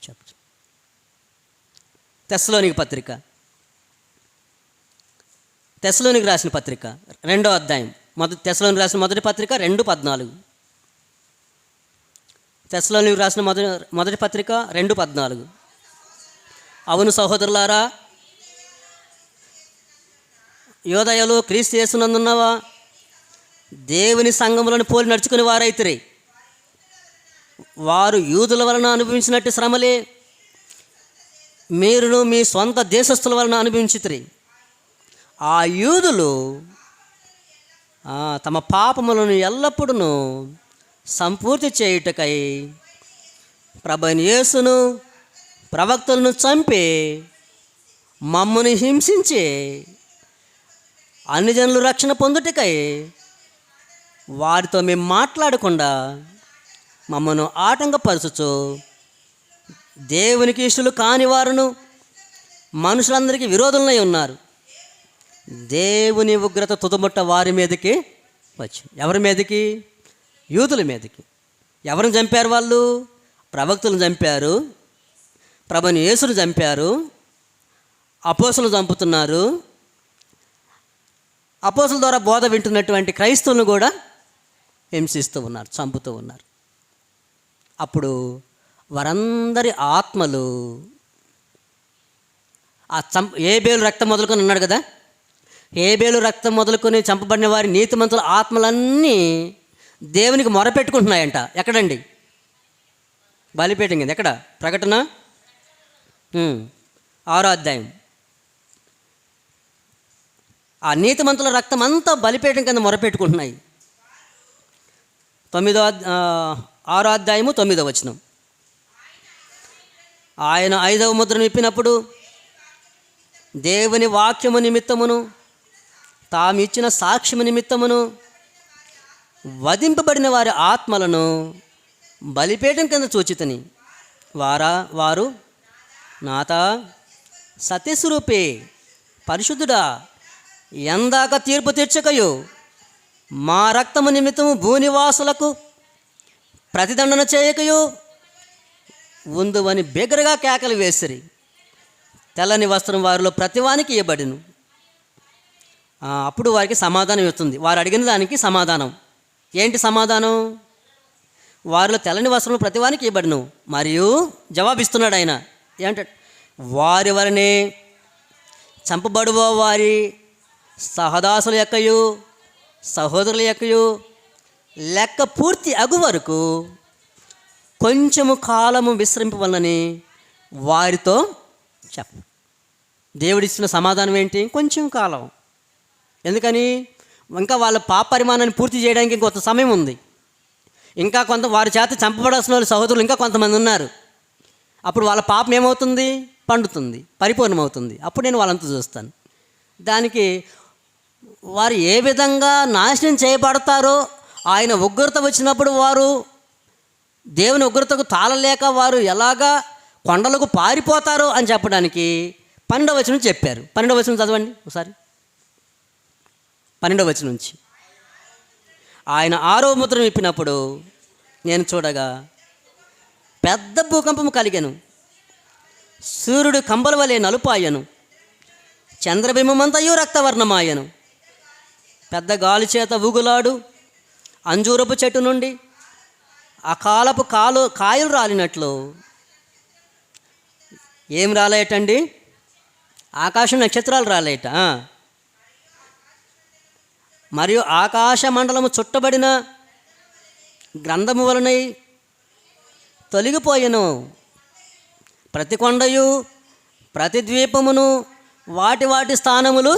[SPEAKER 1] చెప్పు. తెస్సలోనికి రాసిన పత్రిక 2వ అధ్యాయం, తెస్సలోనికి రాసిన మొదటి పత్రిక 2:14. తెస్సలోనికి రాసిన మొదటి పత్రిక 2:14. అవును సహోదరులారా, యోదయలు క్రీస్తు యేసునందున్నవా దేవుని సంఘములను పోలి నడుచుకుని వారైతిరి. వారు యూదుల వలన అనుభవించినట్టు శ్రమలే మీరును మీ సొంత దేశస్థుల వలన అనుభవించితిరి. ఆ యూదులు తమ పాపములను ఎల్లప్పుడూ సంపూర్తి చేయుటకై ప్రభువైన యేసును ప్రవక్తలను చంపి మమ్మను హింసించి అన్ని జనులు రక్షణ పొందుటకై వారితో మేము మాట్లాడకుండా మమ్మను ఆటంకపరచుచు దేవునికి ఇష్టలు కాని వారును మనుషులందరికీ విరోధులై ఉన్నారు. దేవుని ఉగ్రత తుదముట్ట వారి మీదకి వచ్చి, ఎవరి మీదకి? యూదుల మీదకి. ఎవరిని చంపారు వాళ్ళు? ప్రవక్తలను చంపారు, ప్రభుని యేసును చంపారు, అపోస్తలులను చంపుతున్నారు. అపోస్తలుల ద్వారా బోధ వింటున్నటువంటి క్రైస్తవులను కూడా హింసిస్తూ ఉన్నారు, చంపుతూ ఉన్నారు. అప్పుడు వారందరి ఆత్మలు హేబేలు రక్తం మొదలుకొని ఉన్నాడు కదా, హేబేలు రక్తం మొదలుకొని చంపబడిన వారి నీతిమంతుల ఆత్మలన్నీ దేవునికి మొరపెట్టుకుంటున్నాయంట. ఎక్కడండి? బలిపీఠం కింద. ఎక్కడ? ప్రకటన 6వ అధ్యాయం. ఆ నీతిమంతుల రక్తం అంతా బలిపీఠం కింద మొరపెట్టుకుంటున్నాయి. 6వ అధ్యాయము 9వ వచనం. ఆయన 5వ ముద్రను విప్పినప్పుడు దేవుని వాక్యము నిమిత్తమును తాము ఇచ్చిన సాక్ష్యము నిమిత్తమును వధింపబడిన వారి ఆత్మలను బలిపీఠం కింద చూచితిని. వారు నాత సత్యస్వరూపే, పరిశుద్ధుడా, ఎందాక తీర్పు తీర్చకయో మా రక్తము నిమిత్తము భూనివాసులకు ప్రతిదండన చేయకయో ఉందువని బిగ్గరగా కేకలు వేసిరి. తెల్లని వస్త్రం వారిలో ప్రతివానికి ఇవ్వబడిను. అప్పుడు వారికి సమాధానం ఇస్తుంది. వారు అడిగిన దానికి సమాధానం ఏంటి? సమాధానం వారిలో తెల్లని వస్త్రం ప్రతివానికి ఇవ్వబడిను. మరియు జవాబిస్తున్నాడు ఆయన. ఏంటంటే, వారి వలనే చంపబడువో వారి సహదాసుల యొక్కయు సహోదరుల యొక్కయు లెక్క పూర్తి అగు వరకు కొంచెము కాలము విశ్రమింపవలనని వారితో దేవుడిచ్చిన సమాధానం ఏంటి? కొంచెం కాలం. ఎందుకని? ఇంకా వాళ్ళ పాప పరిమాణాన్ని పూర్తి చేయడానికి ఇంకొంత సమయం ఉంది. ఇంకా వారి చేత చంపబడాల్సిన వాళ్ళ సహోదరులు ఇంకా కొంతమంది ఉన్నారు. అప్పుడు వాళ్ళ పాపం ఏమవుతుంది? పండుతుంది, పరిపూర్ణమవుతుంది. అప్పుడు నేను వాళ్ళంతా చూస్తాను. దానికి వారు ఏ విధంగా నాశనం చేయబడతారో, ఆయన ఉగ్రత వచ్చినప్పుడు వారు దేవుని ఉగ్రతకు తాళలేక వారు ఎలాగా కొండలకు పారిపోతారో అని చెప్పడానికి 12వ వచనం చెప్పారు. 12వ వచనం చదవండి ఒకసారి. 12వ వచనం నుంచి. ఆయన 6వ ముద్రను విప్పినప్పుడు నేను చూడగా పెద్ద భూకంపము కలిగెను. సూర్యుడు కంబల వలె నలుపాయను, చంద్రబింబమంతయు రక్తవర్ణమాయను. పెద్ద గాలి చేత ఊగులాడు అంజూరపు చెట్టు నుండి అకాలపు కాయలు రాలినట్లు. ఏం రాలేటండి? ఆకాశం నక్షత్రాలు రాలేట. మరియు ఆకాశ మండలము చుట్టబడిన గ్రంథము వలనై తొలగిపోయెను. ప్రతి కొండయు ప్రతి ద్వీపమును వాటి వాటి స్థానములు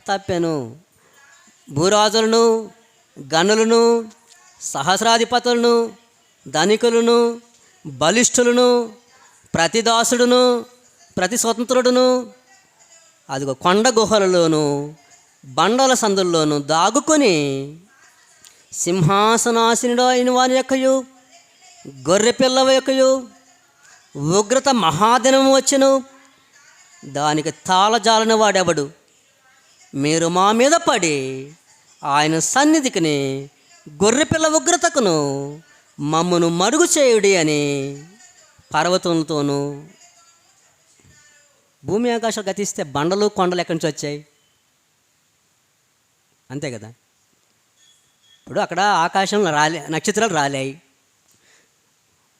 [SPEAKER 1] తప్పెను. భూరాజులను, గనులను, సహస్రాధిపతులను, ధనికులను, బలిష్ఠులను, ప్రతి దాసుడును, ప్రతి స్వతంత్రుడును అదిగో కొండ గుహలలోను బండల సందుల్లోనూ దాగుకొని సింహాసనాసీనుడు అయిన వాని యొక్కయు గొర్రె పిల్లవ యొక్కయు ఉగ్రత మహాదినము వచ్చెను. దానికి తాళజాలని వాడెవడు. మీరు మా మీద పడి ఆయన సన్నిధికిని గొర్రెపిల్ల ఉగ్రతకును మమ్మను మరుగు చేయుడి అని పర్వతంతోనూ. భూమి ఆకాశాలు గతిస్తే బండలు కొండలు ఎక్కడి నుంచి వచ్చాయి? అంతే కదా. ఇప్పుడు అక్కడ ఆకాశం నక్షత్రాలు రాలాయి.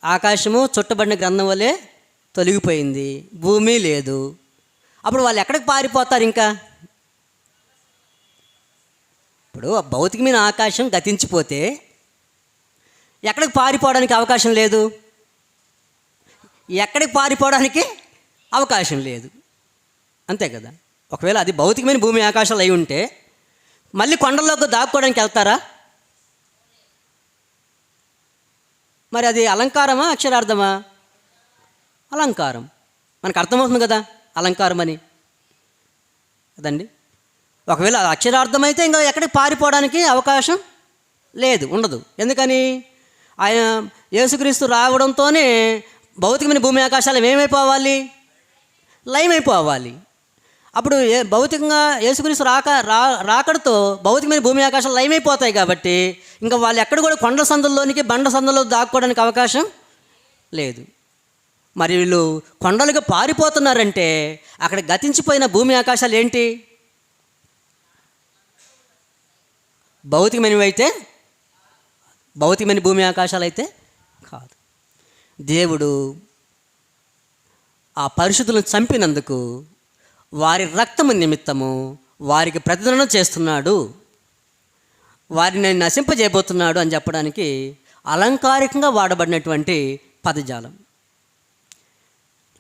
[SPEAKER 1] ఆకాశము చుట్టబడిన గ్రంథం వల్లే తొలగిపోయింది, భూమి లేదు. అప్పుడు వాళ్ళు ఎక్కడికి పారిపోతారు? ఇంకా ఇప్పుడు భౌతికమైన ఆకాశం గతించిపోతే ఎక్కడికి పారిపోవడానికి అవకాశం లేదు, ఎక్కడికి పారిపోవడానికి అవకాశం లేదు. అంతే కదా. ఒకవేళ అది భౌతికమైన భూమి ఆకాశాలు అయి ఉంటే మళ్ళీ కొండల్లోకి దాక్కోవడానికి వెళ్తారా? మరి అది అలంకారమా అక్షరార్థమా? అలంకారం. మనకు అర్థమవుతుంది కదా అలంకారం అని కదండి. ఒకవేళ అక్షరార్థమైతే ఇంకా ఎక్కడికి పారిపోవడానికి అవకాశం లేదు, ఉండదు. ఎందుకని? ఆయన యేసుక్రీస్తు రావడంతోనే భౌతికమైన భూమి ఆకాశాలు ఏమైపోవాలి? లయమైపోవాలి. అప్పుడు భౌతికంగా యేసుక్రీస్తు రాకడతో భౌతికమైన భూమి ఆకాశాలు లయమైపోతాయి. కాబట్టి ఇంకా వాళ్ళు ఎక్కడ కూడా కొండ సందుల్లోనికి బండ సందుల్లో దాక్కోవడానికి అవకాశం లేదు. మరి వీళ్ళు కొండలకు పారిపోతున్నారంటే అక్కడ గతించిపోయిన భూమి ఆకాశాలు ఏంటి? భౌతికమైనవి అయితే, భౌతికమైన భూమి ఆకాశాలు అయితే కాదు. దేవుడు ఆ పరిశుద్ధులను చంపినందుకు వారి రక్తము నిమిత్తము వారికి ప్రతిదండన చేస్తున్నాడు, వారిని నశింపజేయబోతున్నాడు అని చెప్పడానికి అలంకారికంగా వాడబడినటువంటి పదజాలం.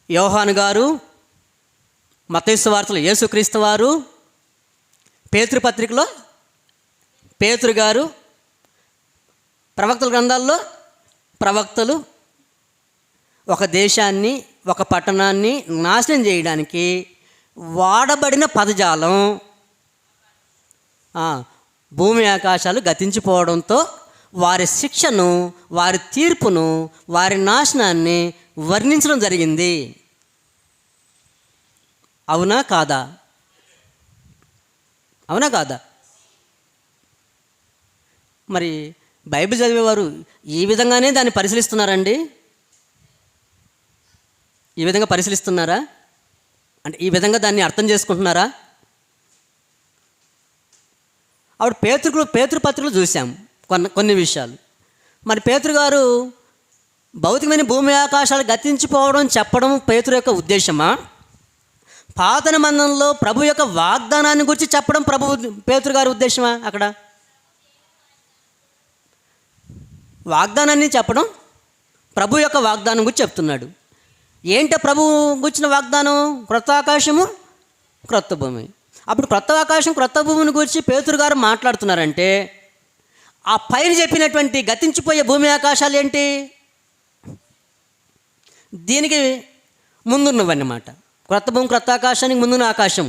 [SPEAKER 1] యోహాను గారు, మత్తయి సువార్తలో యేసుక్రీస్తు వారు, పేతురుపత్రికలో పేతురు గారు, ప్రవక్తల గ్రంథాల్లో ప్రవక్తలు ఒక దేశాన్ని, ఒక పట్టణాన్ని నాశనం చేయడానికి వాడబడిన పదజాలం భూమి ఆకాశాలు గతించిపోవడంతో వారి శిక్షను, వారి తీర్పును, వారి నాశనాన్ని వర్ణించడం జరిగింది. అవునా కాదా? అవునా కాదా? మరి బైబిల్ చదివేవారు ఈ విధంగానే దాన్ని పరిశీలిస్తున్నారండి? ఈ విధంగా పరిశీలిస్తున్నారా? అంటే ఈ విధంగా దాన్ని అర్థం చేసుకుంటున్నారా? అప్పుడు పేతురుపత్రికలు చూసాం కొన్ని విషయాలు. మరి పేతురు గారు భౌతికమైన భూమి ఆకాశాలు గతించిపోవడం చెప్పడం పేతురు యొక్క ఉద్దేశమా? పాత నిబంధనలో ప్రభు యొక్క వాగ్దానాన్ని గురించి చెప్పడం పేతురు గారి ఉద్దేశమా? అక్కడ వాగ్దానాన్ని చెప్పడం, ప్రభు యొక్క వాగ్దానం గురించి చెప్తున్నాడు. ఏంటో ప్రభు గురించిన వాగ్దానం? క్రొత్త ఆకాశము, క్రొత్త భూమి. అప్పుడు క్రొత్త ఆకాశం, క్రొత్త భూమిని గురించి పేతురు గారు మాట్లాడుతున్నారంటే ఆ పైన చెప్పినటువంటి గతించిపోయే భూమి ఆకాశాలు ఏంటి? దీనికి ముందున్నవన్నమాట. క్రొత్త భూమి, క్రొత్త ఆకాశానికి ముందున్న ఆకాశం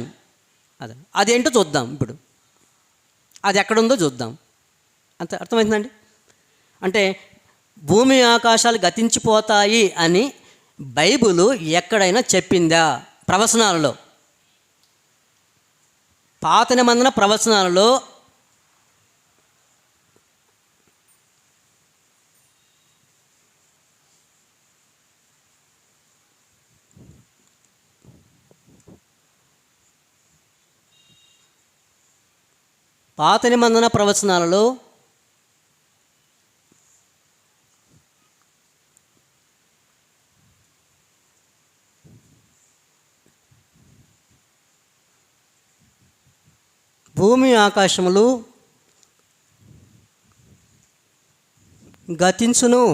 [SPEAKER 1] అదేంటో చూద్దాం. ఇప్పుడు అది ఎక్కడుందో చూద్దాం. అంత అర్థమవుతుందండి. అంటే భూమి ఆకాశాలు గతించిపోతాయి అని బైబిలు ఎక్కడైనా చెప్పిందా? ప్రవచనాలలో, పాత నిబంధన ప్రవచనాలలో భూమి ఆకాశములు గతించును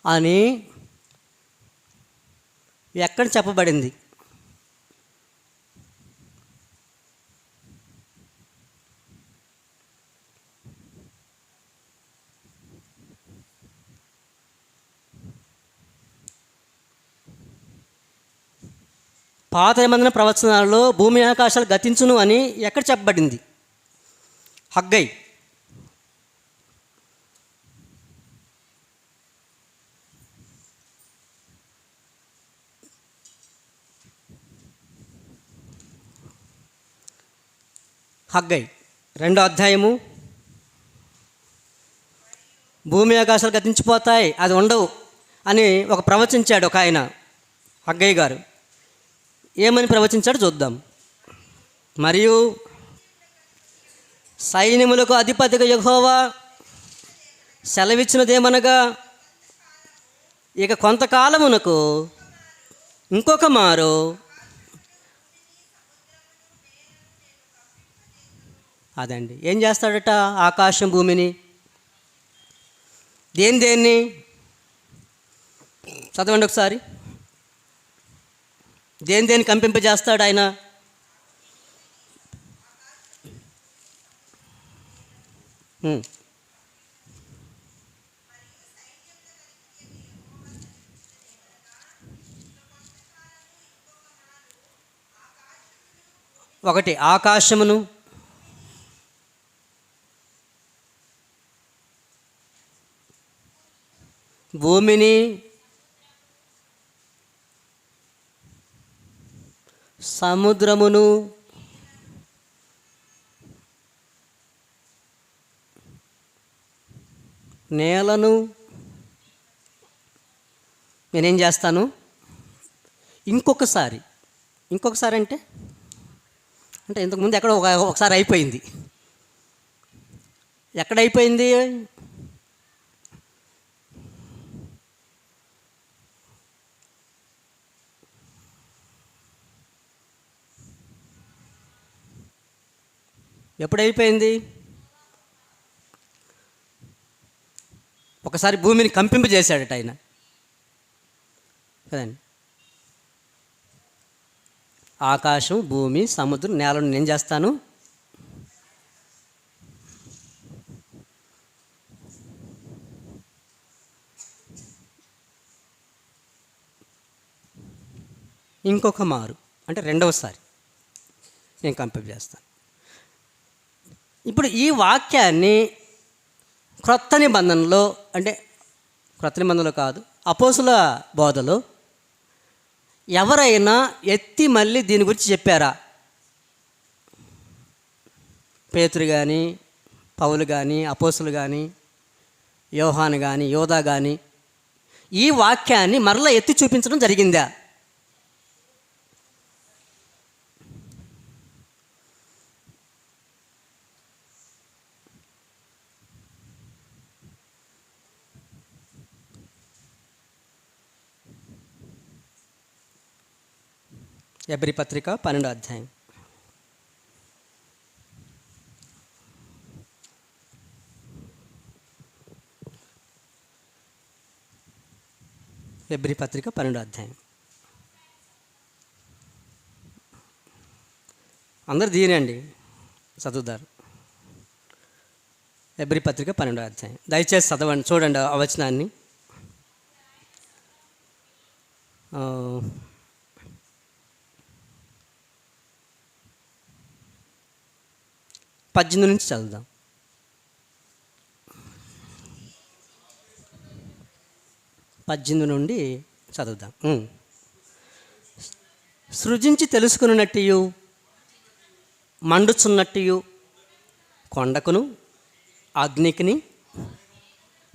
[SPEAKER 1] అని ఎక్కడ చెప్పబడింది? పాత నిబంధన ప్రవచనాలలో భూమి ఆకాశాలు గతించును అని ఎక్కడ చెప్పబడింది? హగ్గై. హగ్గై 2వ అధ్యాయము. భూమి ఆకాశాలు గతించిపోతాయి, అది ఉండవు అని ఒక ప్రవచించాడు ఒక ఆయన, హగ్గై గారు. ఏమని ప్రవచించాడు చూద్దాం. మరియు సైన్యములకు అధిపతిగా యెహోవా సెలవిచ్చినదేమనగా, ఇక కొంతకాలమునకు ఇంకొక మారు అదండి ఏం చేస్తాడట? ఆకాశం భూమిని దేన్ని చదవండి ఒకసారి. దేన్ని కంపింపజేస్తాడు ఆయన? ఒకటి ఆకాశమును, భూమిని, సముద్రమును, నేలను నేనేం చేస్తాను? ఇంకొకసారి అంటే ఇంతకుముందు ఎక్కడ ఒకసారి అయిపోయింది. ఎక్కడైపోయింది? ఎప్పుడైపోయింది? ఒకసారి భూమిని కంపింపజేశాడట ఆయన కదండి. ఆకాశం, భూమి, సముద్రం, నేలను నేను చేస్తాను. ఇంకొక మారు అంటే రెండవసారి నేను కంపింపజేస్తాను. ఇప్పుడు ఈ వాక్యాన్ని క్రొత్త నిబంధనలో, అంటే క్రొత్త నిబంధనలో కాదు, అపోస్తుల బోధలో ఎవరైనా ఎత్తి మళ్ళీ దీని గురించి చెప్పారా? పేతురు కానీ, పౌలు కానీ, అపోస్తులు కానీ, యోహాను కానీ, యోధా కానీ ఈ వాక్యాన్ని మరలా ఎత్తి చూపించడం జరిగిందా? ఎబ్రీ పత్రిక 12వ అధ్యాయం. ఎబ్రీ పత్రిక 12వ అధ్యాయం. అందరు దీనండి చదువుతారు. ఎబ్రీ పత్రిక 12వ అధ్యాయం దయచేసి చదవండి, చూడండి ఆ వచనాన్ని. 18 నుంచి చదువుదాం. నుండి చదువుదాం. సృజించి తెలుసుకున్నట్టు మండుచున్నట్టు కొండకును, అగ్నికిని,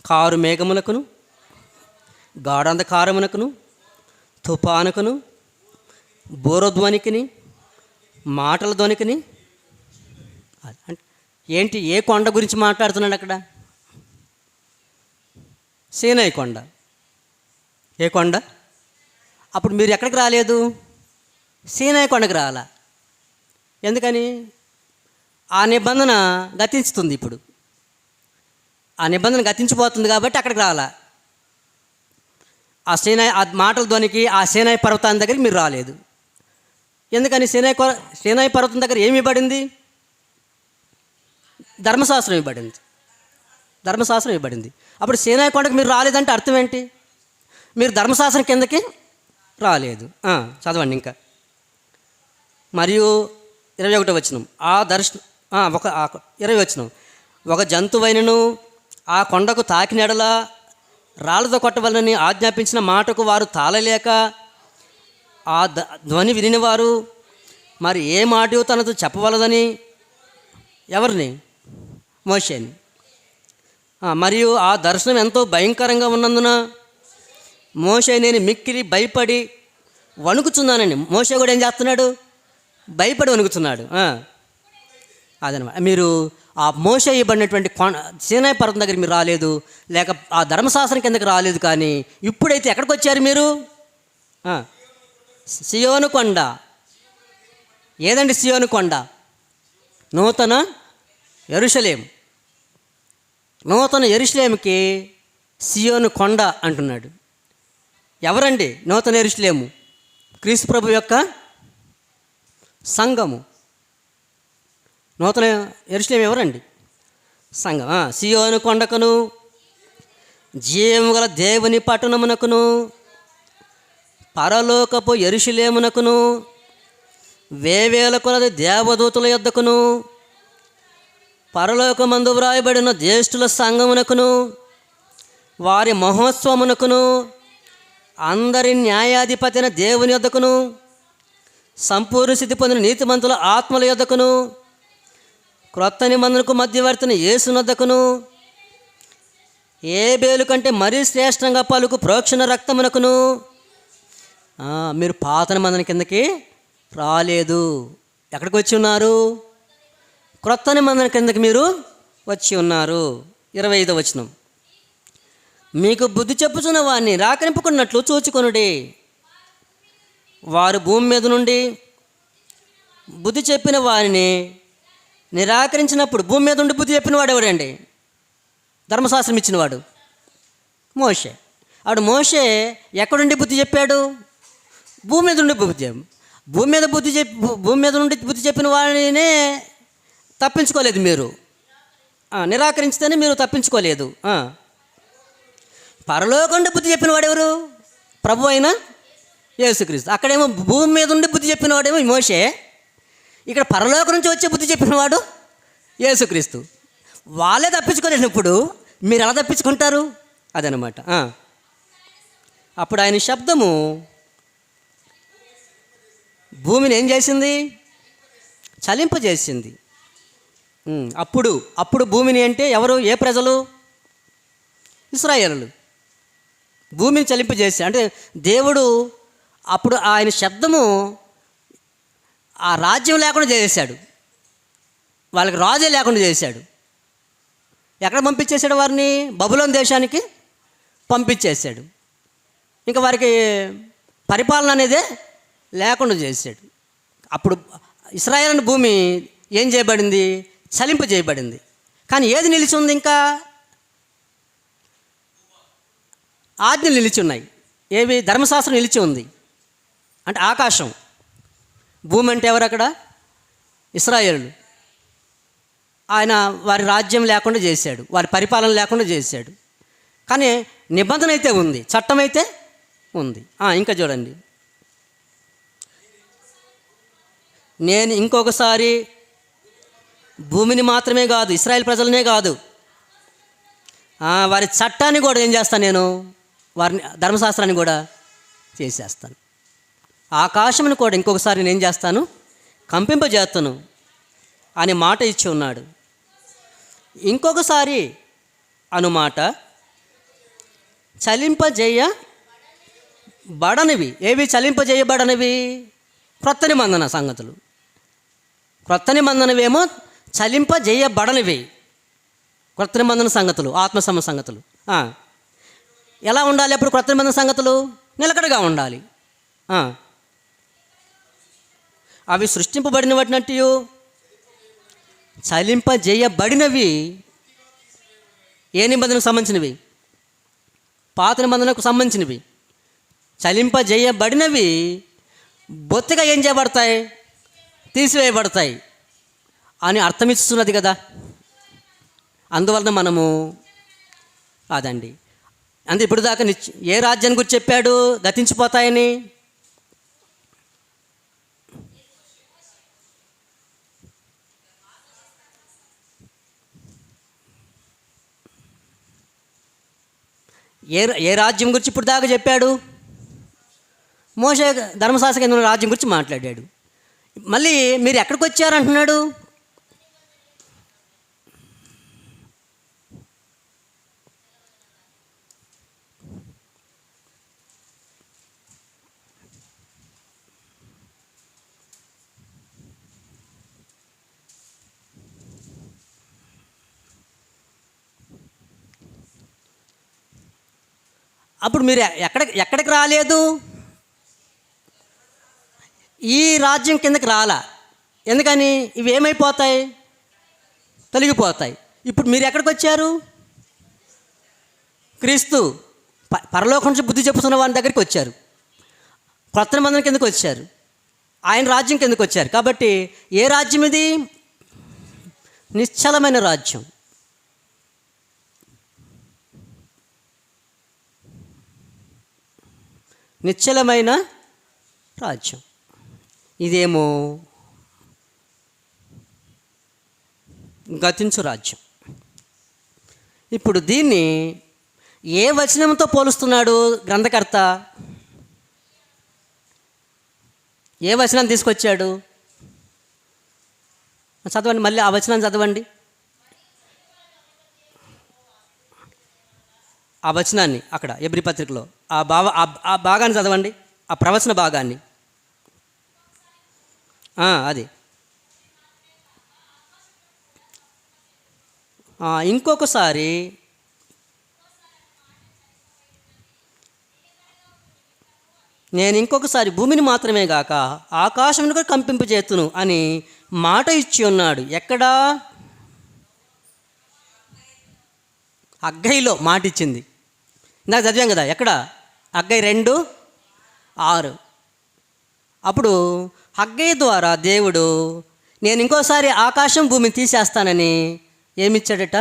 [SPEAKER 1] కారు మేఘములకును, గాఢంధకారమునకును, తుఫానుకును, బోరధ్వనికిని, మాటల ధ్వనికిని. అంటే ఏంటి? ఏ కొండ గురించి మాట్లాడుతున్నాడు అక్కడ? సీనాయి కొండ. ఏ కొండ? అప్పుడు మీరు ఎక్కడికి రాలేదు? సీనాయి కొండకి రాలా. ఎందుకని? ఆ నిబంధన గతిస్తుంది. ఇప్పుడు ఆ నిబంధన గతించిపోతుంది కాబట్టి అక్కడికి రావాలా. ఆ మాటల ధ్వనికి ఆ సీనాయి పర్వతాన్ని దగ్గరికి మీరు రాలేదు. ఎందుకని? సీనాయి పర్వతం దగ్గర ఏమి ఇవ్వబడింది? ధర్మశాస్త్రం ఇవ్వబడింది. ధర్మశాస్త్రం ఇవ్వబడింది. అప్పుడు సీనాయి కొండకు మీరు రాలేదంటే అర్థం ఏంటి? మీరు ధర్మశాస్త్రం కిందకి రాలేదు. చదవండి ఇంకా. మరియు 21వ వచనం. ఆ దర్శనం 20వ వచనం. ఒక జంతువైనను ఆ కొండకు తాకినెడల రాళ్ళతో కొట్టవలనని ఆజ్ఞాపించిన మాటకు వారు తాళలేక ఆ ధ్వని వినినవారు మరి ఏ మాట తనతో చెప్పవలదని ఎవరిని? మోషేని. మరియు ఆ దర్శనం ఎంతో భయంకరంగా ఉన్నందున మోషే నేను మిక్కిలి భయపడి వణుకుతున్నానండి. మోషే కూడా ఏం చేస్తున్నాడు? భయపడి వణుకుతున్నాడు. అదనమాట. మీరు ఆ మోషే ఇవ్వబడినటువంటి సీనాయి పర్వతం దగ్గర మీరు రాలేదు, లేక ఆ ధర్మశాస్త్రం కిందకి రాలేదు. కానీ ఇప్పుడైతే ఎక్కడికి వచ్చారు మీరు? సియోను కొండ. ఏదండి సియోను కొండ? నూతన యెరూషలేము. నూతన యెరూషలేముకి సియోను కొండ అంటున్నాడు. ఎవరండి నూతన యెరూషలేము? క్రీస్తు ప్రభు యొక్క సంఘము. నూతన యెరూషలేము ఎవరండి? సంఘం. సియోను కొండకును జీవము గల దేవుని పట్టణమునకును పరలోకపు యెరూషలేమునకును వేవేల కొలది దేవదూతల యొద్దకును పరలోకమందు వ్రాయబడిన జ్యేష్ఠుల సంఘమునకును వారి మహోత్సవమునకును అందరి న్యాయాధిపతిన దేవుని యొద్దకును సంపూర్ణ స్థితి పొందిన నీతిమంతుల ఆత్మల యొద్దకును క్రొత్త నిబంధనకు మధ్యవర్తిని యేసునొద్దకును ఏబేలు కంటే మరీ శ్రేష్టంగా పలుకు ప్రోక్షణ రక్తమునకును. మీరు పాత నిబంధన కిందకి రాలేదు. ఎక్కడికి వచ్చి ఉన్నారు? క్రొత్త నిబంధన కిందకి మీరు వచ్చి ఉన్నారు. 25వ వచనం. మీకు బుద్ధి చెప్పుచున్న వారిని రాకనింపుకున్నట్లు చూచుకొనుడి. వారు భూమి మీద నుండి బుద్ధి చెప్పిన వారిని నిరాకరించినప్పుడు, భూమి మీద ఉండి బుద్ధి చెప్పిన వాడు ఎవడండి? ధర్మశాస్త్రం ఇచ్చినవాడు మోషే. ఆవిడ మోషే ఎక్కడుండి బుద్ధి చెప్పాడు? భూమి మీద ఉండి బుద్ధి. భూమి మీద నుండి బుద్ధి చెప్పిన వాడినే తప్పించుకోలేదు మీరు. నిరాకరించితేనే మీరు తప్పించుకోలేదు. పరలోకండి బుద్ధి చెప్పిన వాడెవరు? ప్రభు అయిన యేసుక్రీస్తు. అక్కడేమో భూమి మీద ఉండి బుద్ధి చెప్పిన వాడేమో మోషే, ఇక్కడ పరలోకం నుంచి వచ్చే బుద్ధి చెప్పినవాడు యేసుక్రీస్తు. వాళ్ళే తప్పించుకోలేనప్పుడు మీరు ఎలా తప్పించుకుంటారు? అదనమాట. అప్పుడు ఆయన శబ్దము భూమిని ఏం చేసింది? చలింపజేసింది. అప్పుడు భూమిని అంటే ఎవరు? ఏ ప్రజలు? ఇశ్రాయేలులు. భూమిని చలింపజేసి అంటే దేవుడు అప్పుడు ఆయన శబ్దము ఆ రాజ్యం లేకుండా చేసేసాడు. వాళ్ళకి రాజే లేకుండా చేశాడు. ఎక్కడ పంపించేశాడు? వారిని బబులోను దేశానికి పంపించేశాడు. ఇంకా వారికి పరిపాలన అనేదే లేకుండా చేశాడు. అప్పుడు ఇశ్రాయేలు భూమి ఏం చేయబడింది? చలింపు చేయబడింది. కానీ ఏది నిలిచి ఉంది? ఇంకా ఆజ్ఞలు నిలిచి ఉన్నాయి. ఏవి? ధర్మశాస్త్రం నిలిచి ఉంది. అంటే ఆకాశం. భూమి అంటే ఎవరు అక్కడ? ఇశ్రాయేలు. ఆయన వారి రాజ్యం లేకుండా చేశాడు, వారి పరిపాలన లేకుండా చేశాడు. కానీ నిబంధన అయితే ఉంది, చట్టం అయితే ఉంది. ఇంకా చూడండి. నేను ఇంకొకసారి భూమిని మాత్రమే కాదు, ఇశ్రాయేల్ ప్రజలనే కాదు, వారి చట్టాన్ని కూడా ఏం చేస్తాను? నేను వారిని ధర్మశాస్త్రాన్ని కూడా చేసేస్తాను. ఆకాశమును కూడా ఇంకొకసారి నేను ఏం చేస్తాను? కంపింపజేస్తాను అని మాట ఇచ్చి ఉన్నాడు. ఇంకొకసారి అనుమాట చలింపజేయబడనివి. ఏవి చలింపజేయబడనివి? క్రొత్త నిబంధన సంగతులు. క్రొత్త నిబంధనవేమో చలింపజేయబడనివి. క్రొత్త నిబంధన సంగతులు, ఆత్మసమ సంగతులు. ఎలా ఉండాలి అప్పుడు? క్రొత్త నిబంధన సంగతులు నిలకడగా ఉండాలి. అవి సృష్టింపబడిన వాటినట్టు చలింపజేయబడినవి ఏ నిబంధనకు సంబంధించినవి? పాత నిబంధనకు సంబంధించినవి. చలింపజేయబడినవి బొత్తిగా ఏం చేయబడతాయి? తీసివేయబడతాయి అని అర్థమిస్తున్నది కదా. అందువలన మనము అదండి. అంటే ఇప్పుడు దాకా ఏ రాజ్యాన్ని గురించి చెప్పాడు గతించిపోతాయని? ఏ రాజ్యం గురించి ఇప్పుడు దాకా చెప్పాడు? మోషే ధర్మశాస్త్ర కింద ఉన్న రాజ్యం గురించి మాట్లాడాడు. మళ్ళీ మీరు ఎక్కడికి వచ్చారంటున్నాడు? అప్పుడు మీరు ఎక్కడికి రాలేదు? ఈ రాజ్యం కిందకి రాలా. ఎందుకని? ఇవి ఏమైపోతాయి? తొలగిపోతాయి. ఇప్పుడు మీరు ఎక్కడికి వచ్చారు? క్రీస్తు పరలోకం నుంచి బుద్ధి చెప్పుతున్న వారి దగ్గరికి వచ్చారు. కొత్త నిబంధన కిందకి వచ్చారు. ఆయన రాజ్యం కిందకి వచ్చారు. కాబట్టి ఏ రాజ్యం ఇది? నిశ్చలమైన రాజ్యం. నిశ్చలమైన రాజ్యం. ఇదేమో గతించు రాజ్యం. ఇప్పుడు దీన్ని ఏ వచనంతో పోలుస్తున్నాడు గ్రంథకర్త? ఏ వచనాన్ని తీసుకొచ్చాడు? చదవండి, మళ్ళీ ఆ వచనాన్ని చదవండి. ఆ వచనాన్ని అక్కడ ఎబ్రీ పత్రికలో ఆ భాగాన్ని చదవండి, ఆ ప్రవచన భాగాన్ని. అది ఇంకొకసారి నేను ఇంకొకసారి భూమిని మాత్రమే గాక ఆకాశమును కూడా కంపింపజేతును అని మాట ఇచ్చి ఉన్నాడు. ఎక్కడా? హగ్గయిలో మాట ఇచ్చింది. ఇందాక చదివాం కదా. ఎక్కడ? హగ్గయి 2:6. అప్పుడు హగ్గయి ద్వారా దేవుడు నేను ఇంకోసారి ఆకాశం భూమిని తీసేస్తానని ఏమిచ్చాడట?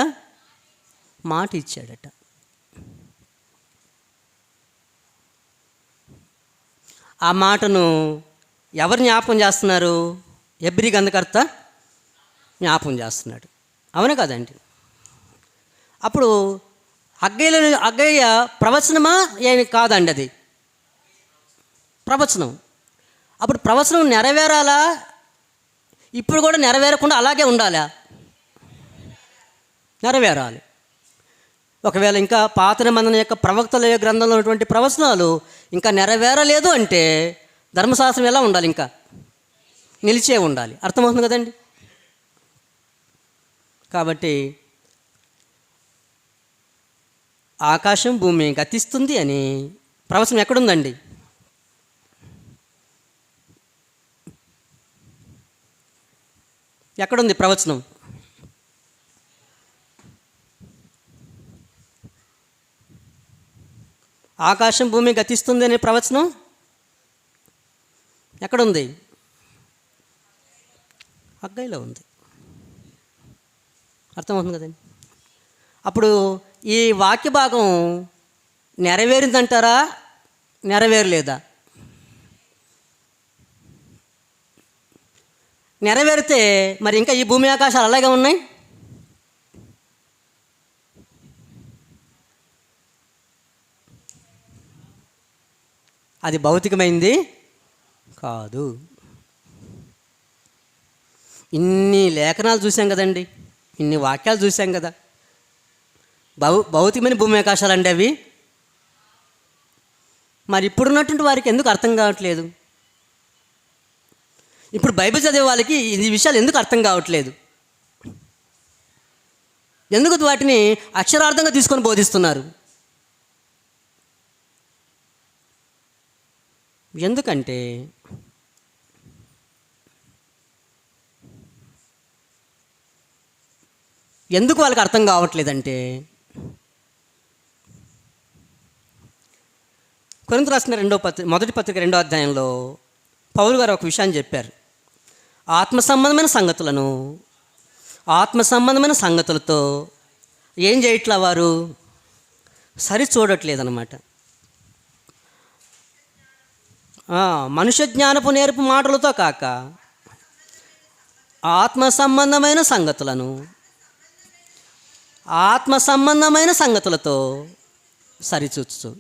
[SPEAKER 1] మాట ఇచ్చాడట. ఆ మాటను ఎవరు జ్ఞాపకం చేస్తున్నారు? ఎబ్రీ గ్రంథకర్త జ్ఞాపకం చేస్తున్నాడు. అవునా కదండి? అప్పుడు హగ్గయ్య ప్రవచనమా ఏమి కాదండి, అది ప్రవచనం. అప్పుడు ప్రవచనం నెరవేరాలా? ఇప్పుడు కూడా నెరవేరకుండా అలాగే ఉండాలా? నెరవేరాలి. ఒకవేళ ఇంకా పాత నిబంధన యొక్క ప్రవక్తల గ్రంథంలో ఉన్నటువంటి ప్రవచనాలు ఇంకా నెరవేరలేదు అంటే ధర్మశాస్త్రం ఎలా ఉండాలి? ఇంకా నిలిచే ఉండాలి. అర్థమవుతుంది కదండి? కాబట్టి ఆకాశం భూమి గతిస్తుంది అని ప్రవచనం ఎక్కడుందండి? ఎక్కడుంది ప్రవచనం? ఆకాశం భూమి గతిస్తుంది అనే ప్రవచనం ఎక్కడుంది? హగ్గయిలో ఉంది. అర్థమవుతుంది కదండి? అప్పుడు ఈ వాక్య భాగం నెరవేరిందంటారా? నెరవేరలేదా? నెరవేరితే మరి ఇంకా ఈ భూమి ఆకాశాలు అలాగే ఉన్నాయి. అది భౌతికమైంది కాదు. ఇన్ని లేఖనాలు చూసాం కదండి, ఇన్ని వాక్యాలు చూసాం కదా. భౌతికమైన భూమి ఆకాశాలు అండి అవి. మరి ఇప్పుడున్నటువంటి వారికి ఎందుకు అర్థం కావట్లేదు? ఇప్పుడు బైబిల్ చదివే వాళ్ళకి ఈ విషయాలు ఎందుకు అర్థం కావట్లేదు? ఎందుకు వాటిని అక్షరార్థంగా తీసుకొని బోధిస్తున్నారు? ఎందుకంటే ఎందుకు వాళ్ళకి అర్థం కావట్లేదంటే కొరింథీయులకు రాసిన మొదటి పత్రిక 2వ అధ్యాయంలో పౌలు గారు ఒక విషయాన్ని చెప్పారు. ఆత్మ సంబంధమైన సంగతులతో ఏం చేయట్లా వారు సరి చూడట్లేదన్నమాట. మనుష్య జ్ఞానపు నేర్పు మాటలతో కాక ఆత్మ సంబంధమైన సంగతులతో సరిచూచు.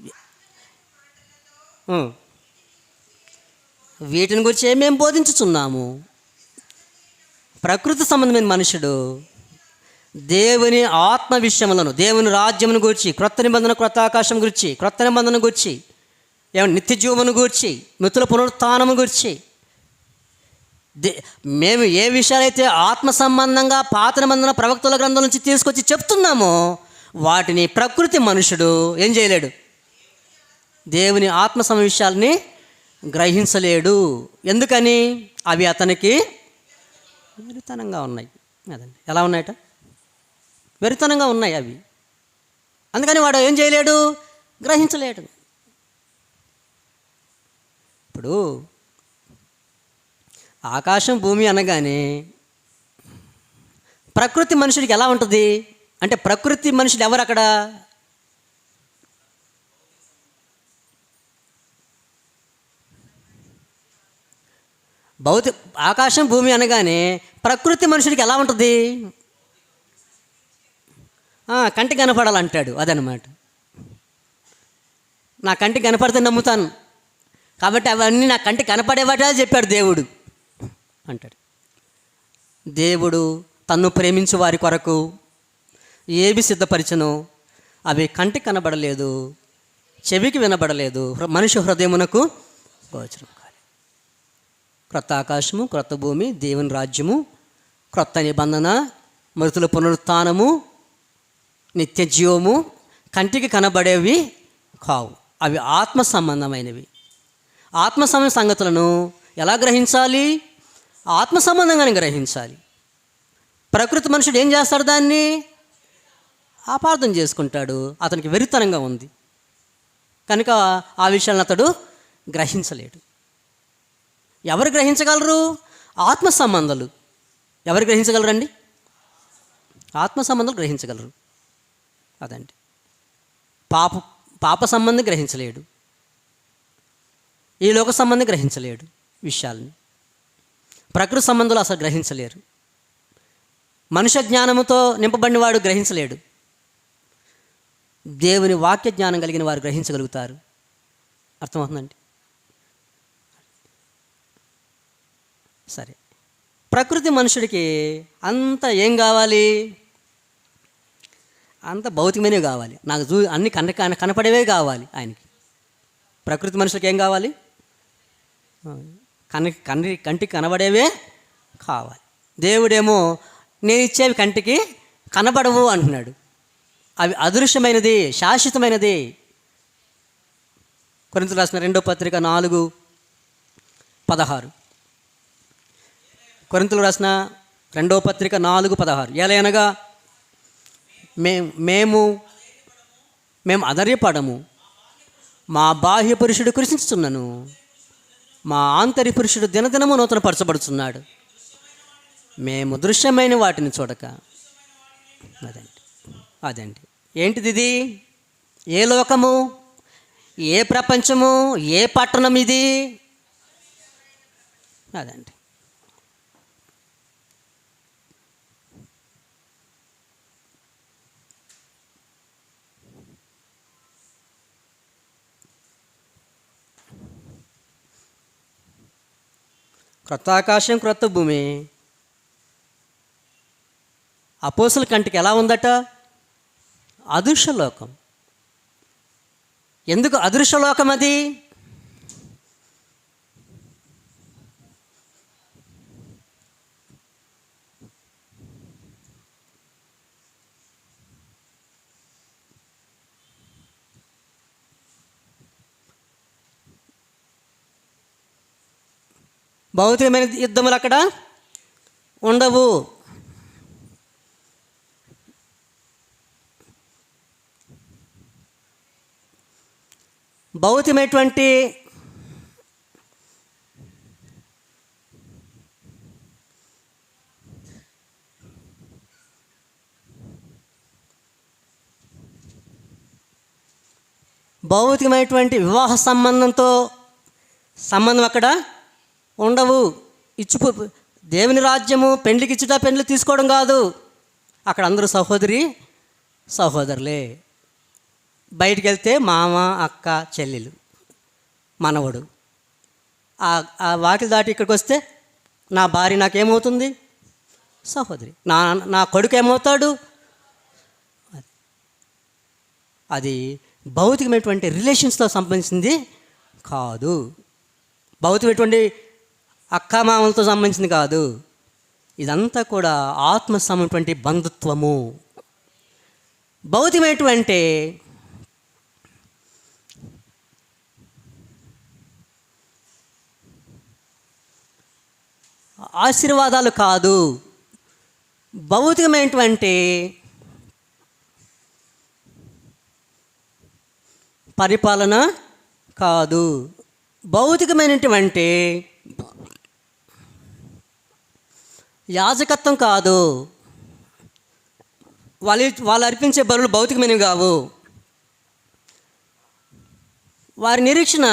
[SPEAKER 1] వీటిని గురించి మేము బోధించుచున్నాము. ప్రకృతి సంబంధమైన మనుషుడు దేవుని ఆత్మ విషయములను, దేవుని రాజ్యమును గూర్చి, క్రొత్త నిబంధన, క్రొత్త ఆకాశం గురించి, క్రొత్త నిబంధన గూర్చి, నిత్య జీవమును గూర్చి, మృతుల పునరుత్థానము గూర్చి, మేము ఏ విషయాలైతే ఆత్మ సంబంధంగా పాత నిబంధన ప్రవక్తల గ్రంథం నుంచి తీసుకొచ్చి చెప్తున్నామో వాటిని ప్రకృతి మనుషుడు ఏం చేయలేడు, దేవుని ఆత్మ విషయాల్ని గ్రహించలేడు. ఎందుకని? అవి అతనికి వెరితనంగా ఉన్నాయి. అదండి, ఎలా ఉన్నాయట? వెరితనంగా ఉన్నాయి అవి. అందుకని వాడు ఏం చేయలేడు, గ్రహించలేడు. ఇప్పుడు ఆకాశం భూమి అనగానే ప్రకృతి మనుషుడికి ఎలా ఉంటుంది అంటే, ప్రకృతి మనుషులు ఎవరు అక్కడ? ఆకాశం భూమి అనగానే ప్రకృతి మనుషుడికి ఎలా ఉంటుంది? కంటికి కనపడాలంటాడు. అదనమాట. నా కంటికి కనపడితే నమ్ముతాను కాబట్టి అవన్నీ నా కంటికి కనపడేవాటే చెప్పాడు దేవుడు అంటాడు. దేవుడు తన్ను ప్రేమించు వారి కొరకు ఏవి సిద్ధపరిచనో అవి కంటికి కనబడలేదు, చెవికి వినబడలేదు, మనుష్య హృదయమునకు గోచరం కాలేదు. క్రొత్త ఆకాశము, క్రొత్త భూమి, దేవుని రాజ్యము, క్రొత్త నిబంధన, మృతుల పునరుత్థానము, నిత్య జీవము కంటికి కనబడేవి కావు. అవి ఆత్మ సంబంధమైనవి. ఆత్మ సంబంధ సంగతులను ఎలా గ్రహించాలి? ఆత్మ సంబంధంగానే గ్రహించాలి. ప్రకృతి మనుషుడు ఏం చేస్తాడు? దాన్ని అపార్థం చేసుకుంటాడు. అతనికి వెరితనంగా ఉంది కనుక ఆ విషయాలను అతడు గ్రహించలేడు. ఎవరు గ్రహించగలరు? ఆత్మ సంబంధాలు. ఎవరు గ్రహించగలరండి? ఆత్మ సంబంధాలు గ్రహించగలరు. అదండి. పాప సంబంధం గ్రహించలేడు, ఈ లోక సంబంధం గ్రహించలేడు విషయాలని. ప్రకృతి సంబంధాలు అసలు గ్రహించలేరు. మనుష్య జ్ఞానముతో నింపబడిన వాడు గ్రహించలేడు. దేవుని వాక్య జ్ఞానం కలిగిన వారు గ్రహించగలుగుతారు. అర్థమవుతుందండి? సరే, ప్రకృతి మనుషుడికి అంత ఏం కావాలి? అంత భౌతికమైనవి కావాలి. నాకు అన్ని కనపడేవే కావాలి ఆయనకి. ప్రకృతి మనుషులకి ఏం కావాలి? కంటికి కనబడేవే కావాలి. దేవుడేమో నేను ఇచ్చేవి కంటికి కనబడవు అంటున్నాడు. అవి అదృశ్యమైనది, శాశ్వతమైనది. కొరింథీయులకు రాసిన 2వ పత్రిక 4:16. కొరింథీయులకు రాసిన 2వ పత్రిక 4:16. ఎలయనగా మేము అధైర్యపడము, మా బాహ్య పురుషుడు కృషించుచున్నను, మా ఆంతర్య పురుషుడు దినదినము నూతన పరచబడుతున్నాడు. మేము దృశ్యమైన వాటిని చూడక. అదండి. ఏంటిది ఇది? ఏ లోకము, ఏ ప్రపంచము, ఏ పట్టణం ఇది? అదండి. క్రొత్త ఆకాశం, క్రొత్త భూమి అపోస్తుల కంటికి ఎలా ఉందట? అదృశ్యలోకం. ఎందుకు అదృశ్యలోకం అది? భౌతికమైన యుద్ధములు అక్కడ ఉండవు. భౌతికమైనటువంటి వివాహ సంబంధం అక్కడ ఉండవు. ఇచ్చిపో దేవుని రాజ్యము పెండ్లికి ఇచ్చుట పెండ్లి తీసుకోవడం కాదు. అక్కడ అందరూ సహోదరులే. బయటికి వెళ్తే మామ, అక్క, చెల్లెలు, మనవడు. ఆ వాకిలి దాటి ఇక్కడికి వస్తే నా భార్య నాకేమవుతుంది? సహోదరి. నా కొడుకు ఏమవుతాడు? అది భౌతికమైనటువంటి రిలేషన్స్తో సంబంధించింది కాదు. భౌతికమైనటువంటి అక్కామామలతో సంబంధించింది కాదు. ఇదంతా కూడా ఆత్మ సంబంధించినటువంటి బంధుత్వము. భౌతికమైనటువంటి ఆశీర్వాదాలు కాదు. భౌతికమైనటువంటి పరిపాలన కాదు. భౌతికమైనటువంటి యాజకత్వం కాదు. వాళ్ళు అర్పించే బలులు భౌతికమైనవి కావు. వారి నిరీక్షణ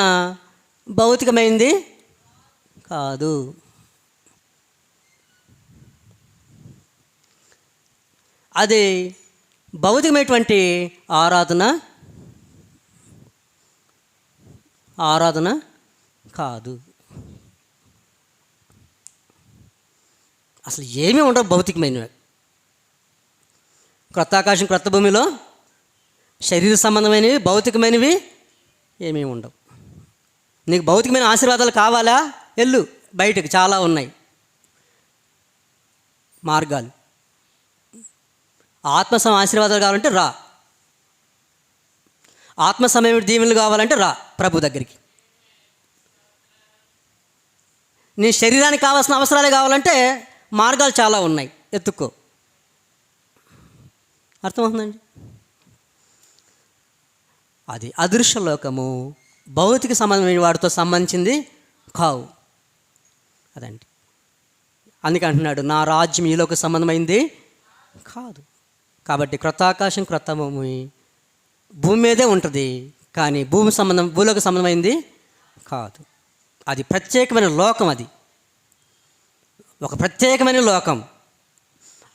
[SPEAKER 1] భౌతికమైంది కాదు. అది భౌతికమైనటువంటి ఆరాధన కాదు. అసలు ఏమీ ఉండవు భౌతికమైనవి. క్రొత్త ఆకాశం క్రొత్త భూమిలో శరీర సంబంధమైనవి భౌతికమైనవి ఏమీ ఉండవు. నీకు భౌతికమైన ఆశీర్వాదాలు కావాలా? వెళ్ళు బయటకు, చాలా ఉన్నాయి మార్గాలు. ఆత్మ ఆశీర్వాదాలు కావాలంటే రా. ఆత్మ సమయం దీవెనలు కావాలంటే రా ప్రభు దగ్గరికి. నీ శరీరానికి కావాల్సిన అవసరాలే కావాలంటే మార్గాలు చాలా ఉన్నాయి, ఎత్తుక్కో. అర్థమవుతుందండి? అది అదృశ్య లోకము, భౌతిక సంబంధమైన వాటితో సంబంధించింది కావు. అదండి. అందుకే అంటున్నాడు, నా రాజ్యం ఈ లోక సంబంధమైంది కాదు. కాబట్టి క్రొత్త ఆకాశం క్రొత్త భూమి భూమి మీదే ఉంటుంది, కానీ భూలోక సంబంధమైంది కాదు. అది ప్రత్యేకమైన లోకం. అది ఒక ప్రత్యేకమైన లోకం.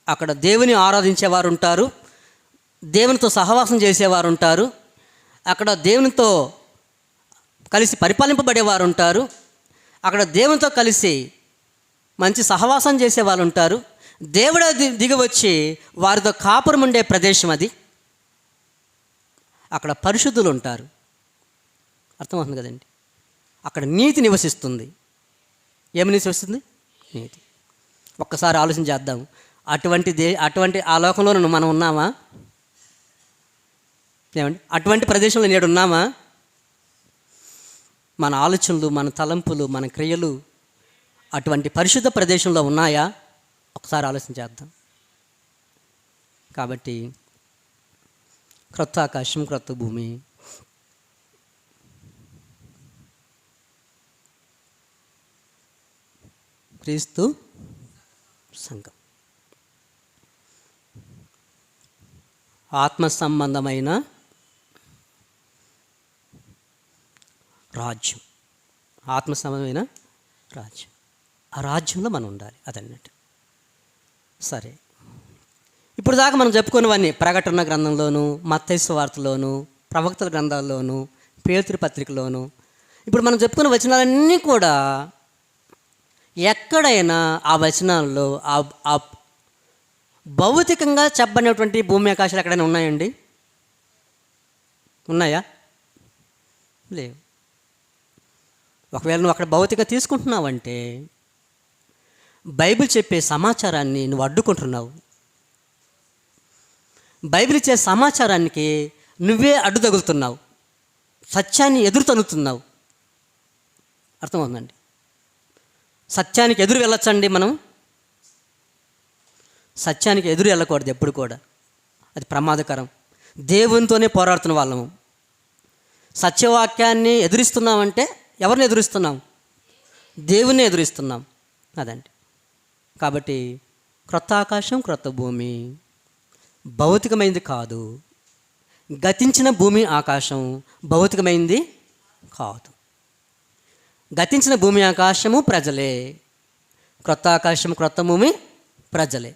[SPEAKER 1] అక్కడ దేవుని ఆరాధించేవారు ఉంటారు, దేవునితో సహవాసం చేసేవారు ఉంటారు, అక్కడ దేవునితో కలిసి పరిపాలింపబడేవారు ఉంటారు, అక్కడ దేవునితో కలిసి మంచి సహవాసం చేసేవాళ్ళు ఉంటారు. దేవుడు దిగి వచ్చి వారితో కాపురం ఉండే ప్రదేశం అది. అక్కడ పరిశుద్ధులు ఉంటారు. అర్థమవుతుంది కదండి? అక్కడ నీతి నివసిస్తుంది. ఏమి నివసిస్తుంది? నీతి. ఒక్కసారి ఆలోచన చేద్దాం. అటువంటి ఆ లోకంలో మనం ఉన్నామా? ఏమండి? అటువంటి ప్రదేశంలో నేడు ఉన్నామా? మన ఆలోచనలు, మన తలంపులు, మన క్రియలు అటువంటి పరిశుద్ధ ప్రదేశంలో ఉన్నాయా? ఒకసారి ఆలోచన చేద్దాం. కాబట్టి క్రొత్త ఆకాశం క్రొత్త భూమి, క్రీస్తు సంఘం, ఆత్మ సంబంధమైన రాజ్యం, ఆత్మ సంబంధమైన రాజ్యం. ఆ రాజ్యంలో మనం ఉండాలి. అదన్నట్టు. సరే, ఇప్పుడు దాకా మనం చెప్పుకున్నవన్నీ ప్రకటన గ్రంథంలోను, మత్తయి సువార్తలోను, ప్రవక్తల గ్రంథాల్లోను, పేతురు పత్రికలోను, ఇప్పుడు మనం చెప్పుకున్న వచనాలన్నీ కూడా ఎక్కడైనా ఆ వచనాల్లో ఆ భౌతికంగా చెప్పబడినటువంటి భూమి ఆకాశాలు ఎక్కడైనా ఉన్నాయండి? ఉన్నాయా? లేవు. ఒకవేళ నువ్వు అక్కడ భౌతికంగా తీసుకుంటున్నావంటే బైబిల్ చెప్పే సమాచారాన్ని నువ్వు అడ్డుకుంటున్నావు. బైబిల్ ఇచ్చే సమాచారానికి నువ్వే అడ్డు తగులుతున్నావు, సత్యాన్ని ఎదురు తన్నుతున్నావు. అర్థమవుతుందండి? సత్యానికి ఎదురు వెళ్ళొచ్చండి మనం? సత్యానికి ఎదురు వెళ్ళకూడదు ఎప్పుడు కూడా. అది ప్రమాదకరం. దేవునితోనే పోరాడుతున్న వాళ్ళము. సత్యవాక్యాన్ని ఎదురిస్తున్నామంటే ఎవరిని ఎదురిస్తున్నాం? దేవుణ్ణి ఎదురిస్తున్నాం. అదండి. కాబట్టి క్రొత్త ఆకాశం, క్రొత్త భూమి భౌతికమైనది కాదు. గతించిన భూమి ఆకాశం భౌతికమైనది కాదు. గతించిన భూమి ఆకాశము ప్రజలే, క్రొత్త ఆకాశం క్రొత్త భూమి ప్రజలే.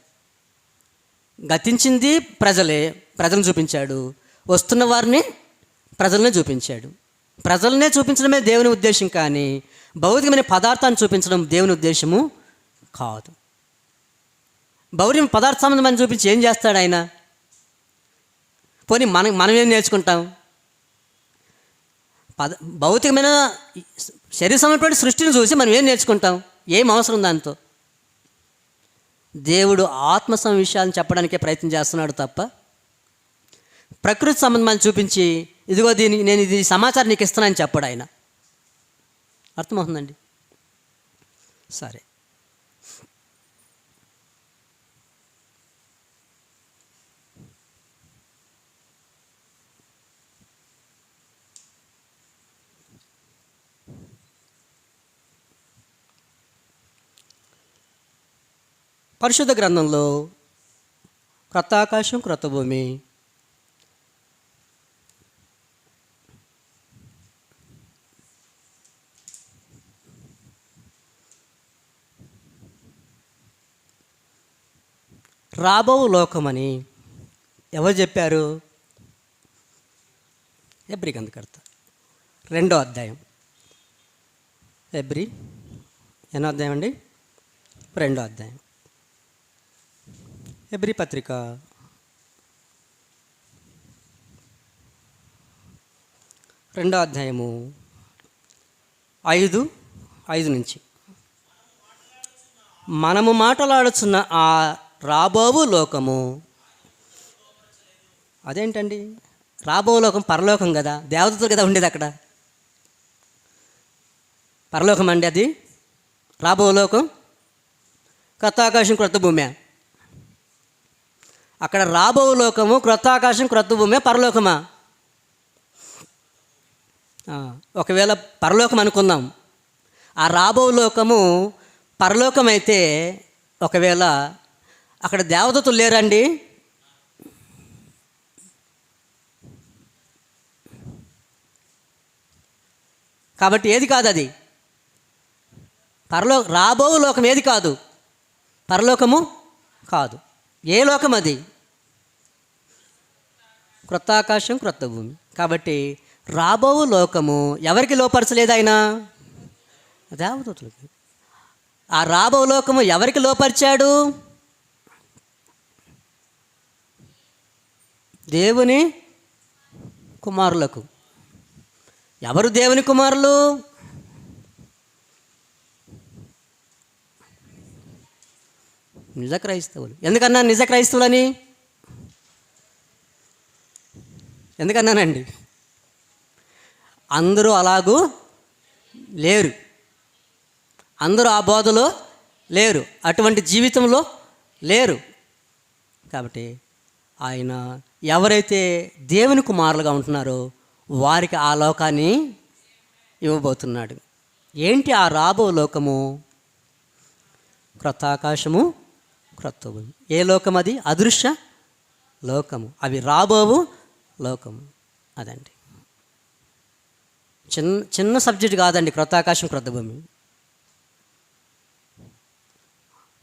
[SPEAKER 1] గతించింది ప్రజలే, ప్రజలను చూపించాడు. వస్తున్న వారిని ప్రజలనే చూపించాడు. ప్రజలనే చూపించడమే దేవుని ఉద్దేశం, కానీ భౌతికమైన పదార్థాన్ని చూపించడం దేవుని ఉద్దేశము కాదు. భౌతిక పదార్థ సంబంధం చూపించి ఏం చేస్తాడు ఆయన? పోనీ మనం ఏం నేర్చుకుంటాం? భౌతికమైన శరీర సంబంధమైన సృష్టిని చూసి మనం ఏం నేర్చుకుంటాం? ఏం అవసరం దాంతో? దేవుడు ఆత్మ విషయాలను చెప్పడానికే ప్రయత్నం చేస్తున్నాడు తప్ప ప్రకృతి సంబంధాన్ని చూపించి ఇదిగో నేను ఇది సమాచారం నీకు ఇస్తున్నానని చెప్పాడు ఆయన. అర్థమవుతుందండి? సరే, పరిశుద్ధ గ్రంథంలో క్రొత్త ఆకాశం క్రొత్త భూమి రాబో లోకమని ఎవరు చెప్పారు? హెబ్రీ గ్రంథకర్త 2వ అధ్యాయం. హెబ్రీ ఎన్నో అధ్యాయం అండి? 2వ అధ్యాయం. హెబ్రీ పత్రిక 2వ అధ్యాయము 5 నుంచి. మనము మాట్లాడుచున్న ఆ రాబోవు లోకము, అదేంటండి రాబో లోకం? పరలోకం కదా, దేవతలు కదా ఉండేది అక్కడ. పరలోకం అండి అది. రాబో లోకం క్రొత్త ఆకాశం క్రొత్త భూమి. అక్కడ రాబో లోకము క్రొత్త ఆకాశం క్రొత్త భూమి పరలోకమా? ఒకవేళ పరలోకం అనుకుందాం. ఆ రాబో లోకము పరలోకం అయితే ఒకవేళ అక్కడ దేవదూతలు లేరండి? కాబట్టి ఏది కాదు అది? రాబో లోకం ఏది కాదు? పరలోకము కాదు. ఏ లోకం అది? క్రొత్త ఆకాశం క్రొత్త భూమి. కాబట్టి రాబో లోకము ఎవరికి లోపరచలేదు ఆయన? దేవదూతలకు. ఆ రాబో లోకము ఎవరికి లోపరిచాడు? దేవుని కుమారులకు. ఎవరు దేవుని కుమారులు? నిజ క్రైస్తవులు. ఎందుకన్నా నిజ క్రైస్తవులని? ఎందుకన్నానండి? అందరూ అలాగూ లేరు, అందరూ ఆ బోధలో లేరు, అటువంటి జీవితంలో లేరు. కాబట్టి ఆయన ఎవరైతే దేవుని కుమారులుగా ఉంటున్నారో వారికి ఆ లోకాన్ని ఇవ్వబోతున్నాడు. ఏంటి ఆ రాబో లోకము? క్రొత్త ఆకాశము క్రొత్త భూమి. ఏ లోకం అది? అదృశ్య లోకము. అవి రాబోవు లోకము. అదండి. చిన్న సబ్జెక్ట్ కాదండి క్రొత్త ఆకాశం క్రొత్త భూమి.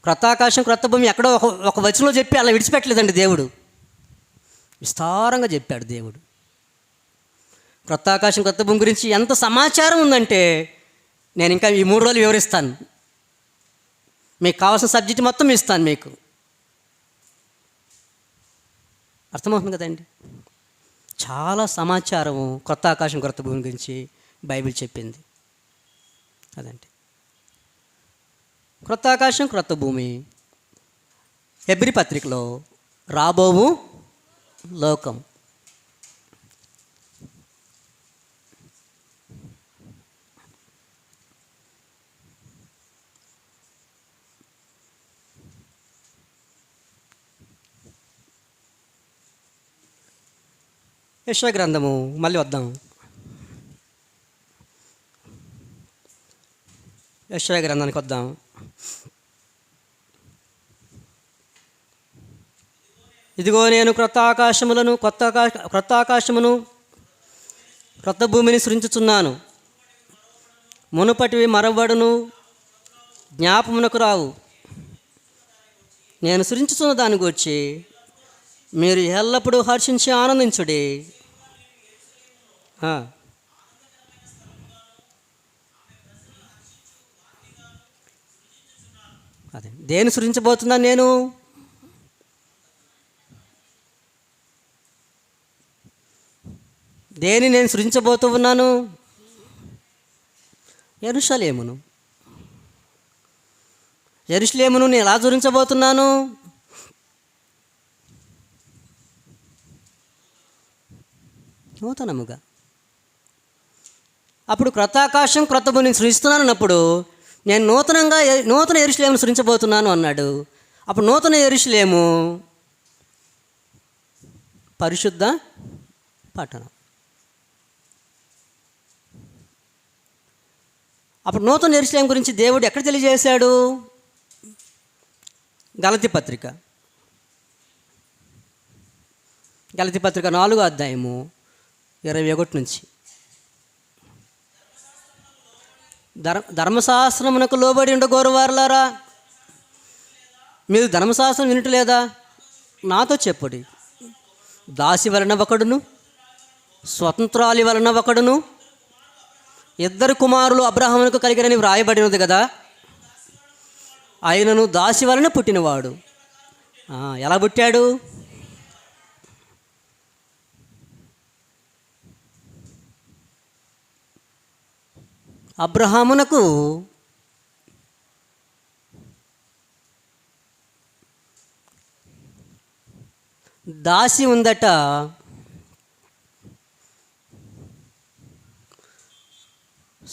[SPEAKER 1] క్రొత్త ఆకాశం క్రొత్త భూమి ఎక్కడో ఒక వచనంలో చెప్పి అలా విడిచిపెట్టలేదండి దేవుడు. విస్తారంగా చెప్పాడు దేవుడు. క్రొత్త ఆకాశం క్రొత్త భూమి గురించి ఎంత సమాచారం ఉందంటే నేను ఇంకా ఈ 3 రోజులు వివరిస్తాను. మీకు కావాల్సిన సబ్జెక్ట్ మొత్తం ఇస్తాను మీకు. అర్థమవుతుంది కదండి? చాలా సమాచారము క్రొత్త ఆకాశం క్రొత్త భూమి గురించి బైబిల్ చెప్పింది. అదండి క్రొత్త ఆకాశం క్రొత్త భూమి. హెబ్రీ పత్రికలో రాబోవు లోకం. యెషయా గ్రంథము మళ్ళీ వద్దాం. యెషయా గ్రంథానికి వద్దాం. ఇదిగో నేను క్రొత్త ఆకాశమును క్రొత్త భూమిని సృజించుచున్నాను. మునుపటివి మరవబడును, జ్ఞాపమునకు రావు. నేను సృజించుచున్న దాని గురించి మీరు ఎల్లప్పుడూ హర్షించి ఆనందించుడి. అదే దేని సృజించబోతున్నాను నేను? దేని నేను సృజించబోతూ ఉన్నాను? యెరూషలేమును. యెరూషలేమును నేను ఎలా సృజించబోతున్నాను? నూతనముగా. అప్పుడు క్రొత్త ఆకాశం క్రొత్త భూమిని సృజిస్తున్నాను అన్నప్పుడు నేను నూతన యెరూషలేమును సృజించబోతున్నాను అన్నాడు. అప్పుడు నూతన యెరూషలేము పరిశుద్ధ పట్టణం. అప్పుడు నూతన యెరూషలేము గురించి దేవుడు ఎక్కడ తెలియజేశాడు? గలతీ పత్రిక 4వ అధ్యాయము 21 నుంచి. ధర్మశాస్త్రమునకు లోబడి ఉండగోరువారులారా, మీరు ధర్మశాస్త్రం వినట్లేదా? నాతో చెప్పుడి. దాసి వలన ఒకడును, స్వతంత్రాలి వలన ఒకడును, 2 కుమారులు అబ్రహామునకు కలిగిరని వ్రాయబడినది కదా. ఆయనను దాసి వలన పుట్టినవాడు. ఎలా పుట్టాడు? అబ్రహామునకు దాసి ఉందట.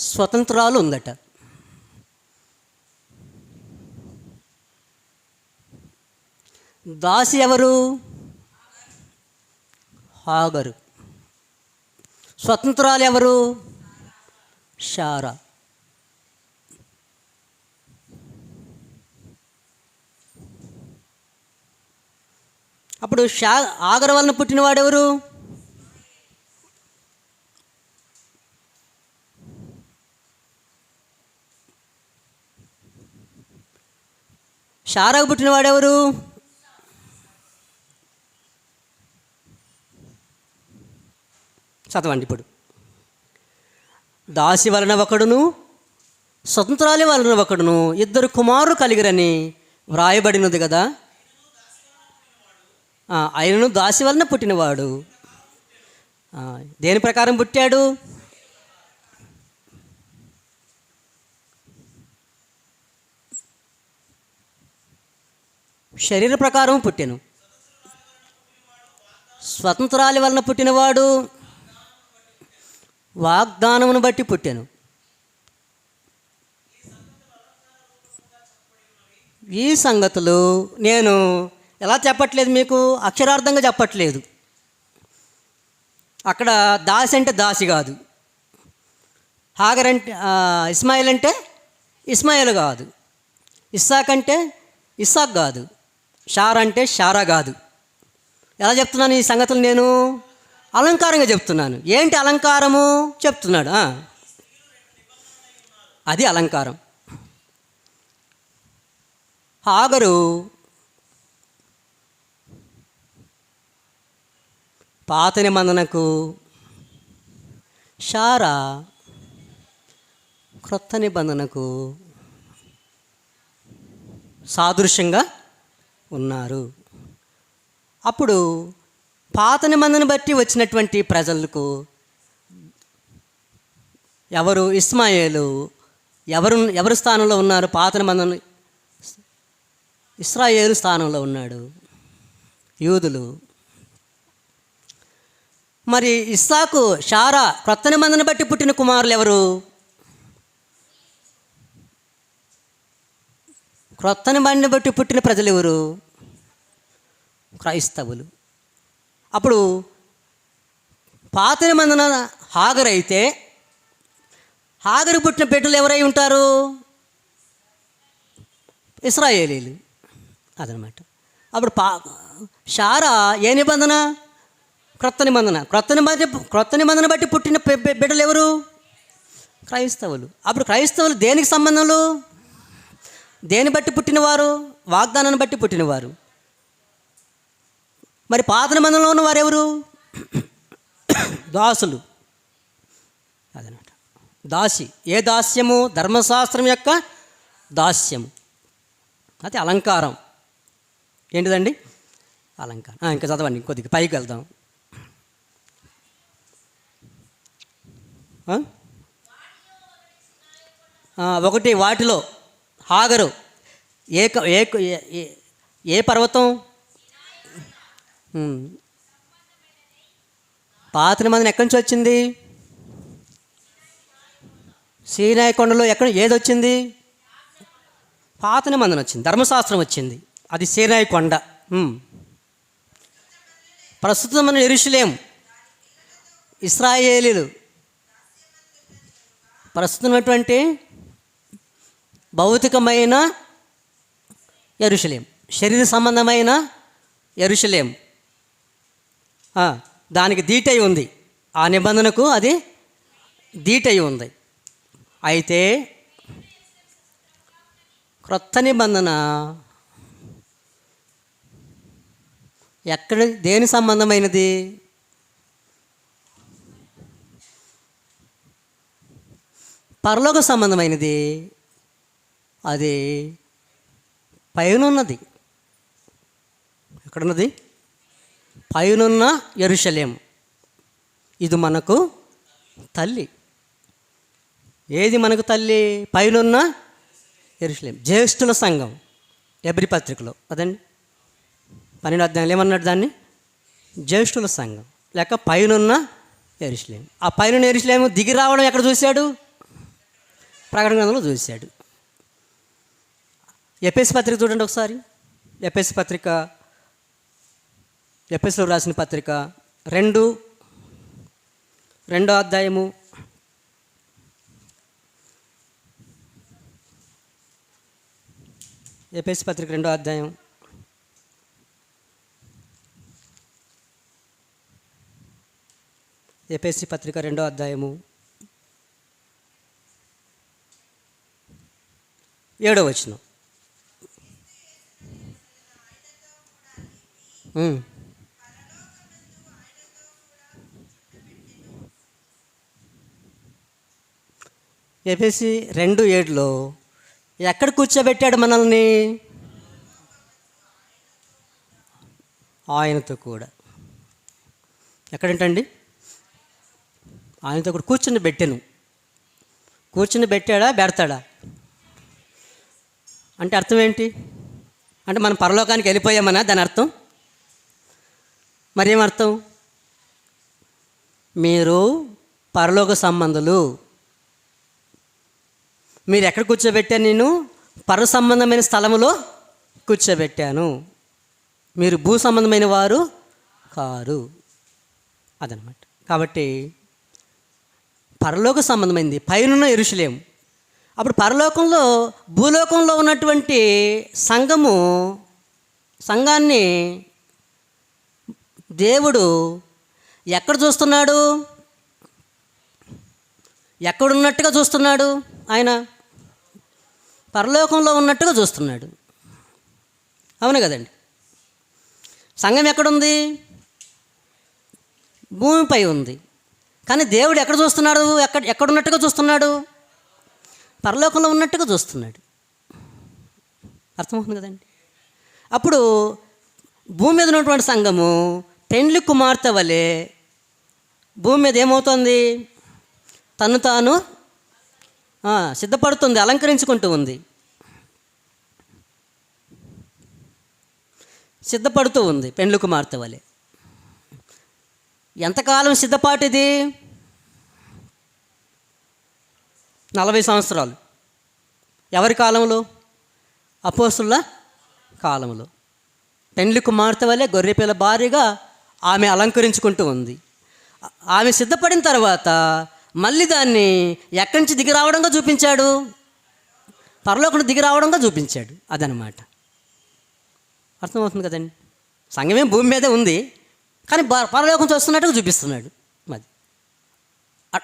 [SPEAKER 1] స్వతంత్రాలు ఉందట. దాసి ఎవరు? హాగరు. స్వతంత్రాలు ఎవరు? శారా. అప్పుడు ఆగరు వలన పుట్టినవాడెవరు? శారాకు పుట్టినవాడెవరు? చదవండి ఇప్పుడు. దాసి వలన ఒకడును, స్వతంత్రాలి వలన ఒకడును, 2 కుమారులు కలిగిరని వ్రాయబడినది కదా. ఆయనను దాసి వలన పుట్టినవాడు. దేని ప్రకారం పుట్టాడు? శరీర ప్రకారం పుట్టాను. స్వతంత్రాలి వలన పుట్టినవాడు వాగ్దానమును బట్టి పుట్టాను. ఈ సంగతులు నేను ఎలా చెప్పట్లేదు, మీకు అక్షరార్థంగా చెప్పట్లేదు. అక్కడ దాసి అంటే దాసి కాదు, హాగర్ అంటే ఇస్మాయిల్ అంటే ఇస్మాయిల్ కాదు, ఇస్సాక్ అంటే ఇస్సాక్ కాదు, షారా అంటే షారా కాదు. ఎలా చెప్తున్నాను ఈ సంగతులు? నేను అలంకారంగా చెప్తున్నాను. ఏంటి అలంకారము? చెప్తున్నాడు. అది అలంకారం. హాగరు పాత నిబంధనకు, శారా క్రొత్త నిబంధనకు సాదృశ్యంగా ఉన్నారు. అప్పుడు పాత నిబంధన బట్టి వచ్చినటువంటి ప్రజలకు ఎవరు? ఇస్మాయేలు ఎవరు స్థానంలో ఉన్నారు? పాత నిబంధన ఇశ్రాయేలు స్థానంలో ఉన్నాడు, యూదులు. మరి ఇస్సాకు, శారా క్రొత్త నిబంధన బట్టి పుట్టిన కుమారులు ఎవరు? క్రొత్త నిబంధన బట్టి పుట్టిన ప్రజలు ఎవరు? క్రైస్తవులు. అప్పుడు పాత నిబంధన హాగరు అయితే, హాగరు పుట్టిన బిడ్డలు ఎవరై ఉంటారు? ఇశ్రాయేలీలు. అదనమాట. అప్పుడు శారా ఏ నిబంధన? క్రొత్త నిబంధన. క్రొత్త నిబంధన బట్టి పుట్టిన బిడ్డలు ఎవరు? క్రైస్తవులు. అప్పుడు క్రైస్తవులు దేనికి సంబంధంలో? దేని బట్టి పుట్టినవారు? వాగ్దానాన్ని బట్టి పుట్టినవారు. మరి పాత నిబంధనలో ఉన్నవారు ఎవరు? దాసులు. అదనమాట. దాసి. ఏ దాస్యము? ధర్మశాస్త్రం యొక్క దాస్యము. అది అలంకారం. ఏంటిదండి? అలంకారం. ఇంకా చదవండి, కొద్దిగా పైకి వెళ్దాం. ఒకటి, వాటిలో హాగరు ఏ పర్వతం? పాత నిబంధన ఎక్కడి నుంచి వచ్చింది? సీనాయి కొండలో ఏది వచ్చింది? పాత నిబంధన వచ్చింది, ధర్మశాస్త్రం వచ్చింది. అది సీనాయి కొండ. ప్రస్తుతం మన యెరూషలేం, ఇశ్రాయేలీలు. ప్రస్తుతమైనటువంటి భౌతికమైన యెరూషలేం, శరీర సంబంధమైన యెరూషలేం, దానికి దీటై ఉంది. ఆ నిబంధనకు అది దీటై ఉంది. అయితే క్రొత్త నిబంధన దేని సంబంధమైనది? పరలోక సంబంధమైనది. అది పైనున్నది. ఎక్కడున్నది? పైనున్న యెరూషలేం. ఇది మనకు తల్లి. ఏది మనకు తల్లి? పైనున్న యెరూషలేం. జ్యేష్ఠుల సంఘం. ఎబ్రీ పత్రికలో అదండి 12వ అధ్యాయంలో ఏమన్నాడు దాన్ని? జ్యేష్ఠుల సంఘం లేక పైనున్న యెరూషలేం. ఆ పైనున్న యెరూషలేం దిగి రావడం ఎక్కడ చూశాడు? ప్రకటన గ్రంథంలో చూశాడు. ఎఫెసు పత్రిక చూడండి ఒకసారి. ఎఫెసు పత్రిక, ఎఫెసులో రాసిన పత్రిక 2వ అధ్యాయము 2వ అధ్యాయం 2వ అధ్యాయము 7వ వచనం. ఎఫెసీ 2:7లో ఎక్కడ కూర్చోబెట్టాడు మనల్ని? ఆయనతో కూడా. ఎక్కడంటండి? ఆయనతో కూడా కూర్చుని పెట్టాను. కూర్చుని పెట్టాడా, పెడతాడా అంటే అర్థం ఏంటి? అంటే మనం పరలోకానికి వెళ్ళిపోయామనా దాని అర్థం? మరేమర్థం? మీరు పరలోక సంబంధులు. మీరు ఎక్కడ కూర్చోబెట్టాను? నేను పర సంబంధమైన స్థలములో కూర్చోబెట్టాను. మీరు భూ సంబంధమైన వారు కారు. అదనమాట. కాబట్టి పరలోక సంబంధమైంది పైనున్న యెరూషలేం. అప్పుడు పరలోకంలో, భూలోకంలో ఉన్నటువంటి సంఘాన్ని దేవుడు ఎక్కడ చూస్తున్నాడు? ఎక్కడున్నట్టుగా చూస్తున్నాడు? ఆయన పరలోకంలో ఉన్నట్టుగా చూస్తున్నాడు. అవును కదండి. సంఘం ఎక్కడుంది? భూమిపై ఉంది. కానీ దేవుడు ఎక్కడ చూస్తున్నాడు? ఎక్కడున్నట్టుగా చూస్తున్నాడు? పరలోకంలో ఉన్నట్టుగా చూస్తున్నాడు. అర్థమవుతుంది కదండి. అప్పుడు భూమి మీద ఉన్నటువంటి సంఘము పెండ్లి కుమార్తె వలె భూమి మీద ఏమవుతుంది? తను తాను సిద్ధపడుతుంది, అలంకరించుకుంటూ ఉంది, సిద్ధపడుతూ ఉంది పెండ్లి కుమార్తె వలె. ఎంతకాలం సిద్ధపాటు ఇది? 40 సంవత్సరాలు. ఎవరి కాలంలో? అపోస్తుల కాలంలో. పెండ్లి కుమార్తె వలె గొర్రెపిల్ల భార్యగా ఆమె అలంకరించుకుంటూ ఉంది. ఆమె సిద్ధపడిన తర్వాత మళ్ళీ దాన్ని ఎక్కడి నుంచి దిగి రావడంగా చూపించాడు? పరలోకం దిగి రావడంగా చూపించాడు. అదనమాట. అర్థమవుతుంది కదండి. సంఘమే భూమి మీదే ఉంది, కానీ పరలోకం చూస్తున్నట్టుగా చూపిస్తున్నాడు. అది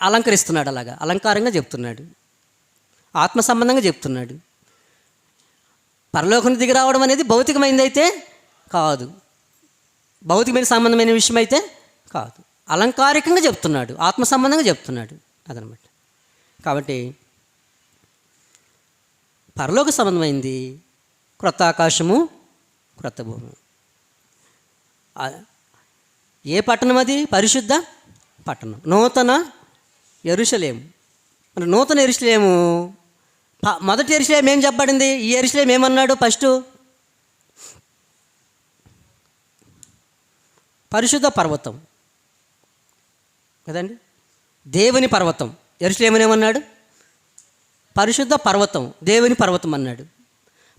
[SPEAKER 1] అలంకరిస్తున్నాడు, అలాగా అలంకారంగా చెప్తున్నాడు, ఆత్మ సంబంధంగా చెప్తున్నాడు. పరలోకం దిగి రావడం అనేది భౌతికమైనది అయితే కాదు, భౌతికమైన సంబంధమైన విషయం అయితే కాదు, అలంకారికంగా చెప్తున్నాడు, ఆత్మ సంబంధంగా చెప్తున్నాడు. అదనమాట. కాబట్టి పరలోక సంబంధమైంది క్రొత్త ఆకాశము, క్రొత్త భూమి. ఏ పట్టణం అది? పరిశుద్ధ పట్టణం, నూతన యెరూషలేము. మరి నూతన యెరూషలేము, మొదటి యెరూషలేము ఏం చెప్పబడింది? ఈ యెరూషలేము ఏమన్నాడు? ఫస్ట్ పరిశుద్ధ పర్వతం కదండి, దేవుని పర్వతం. యెరూషలేము ఏమన్నాడు? పరిశుద్ధ పర్వతం, దేవుని పర్వతం అన్నాడు.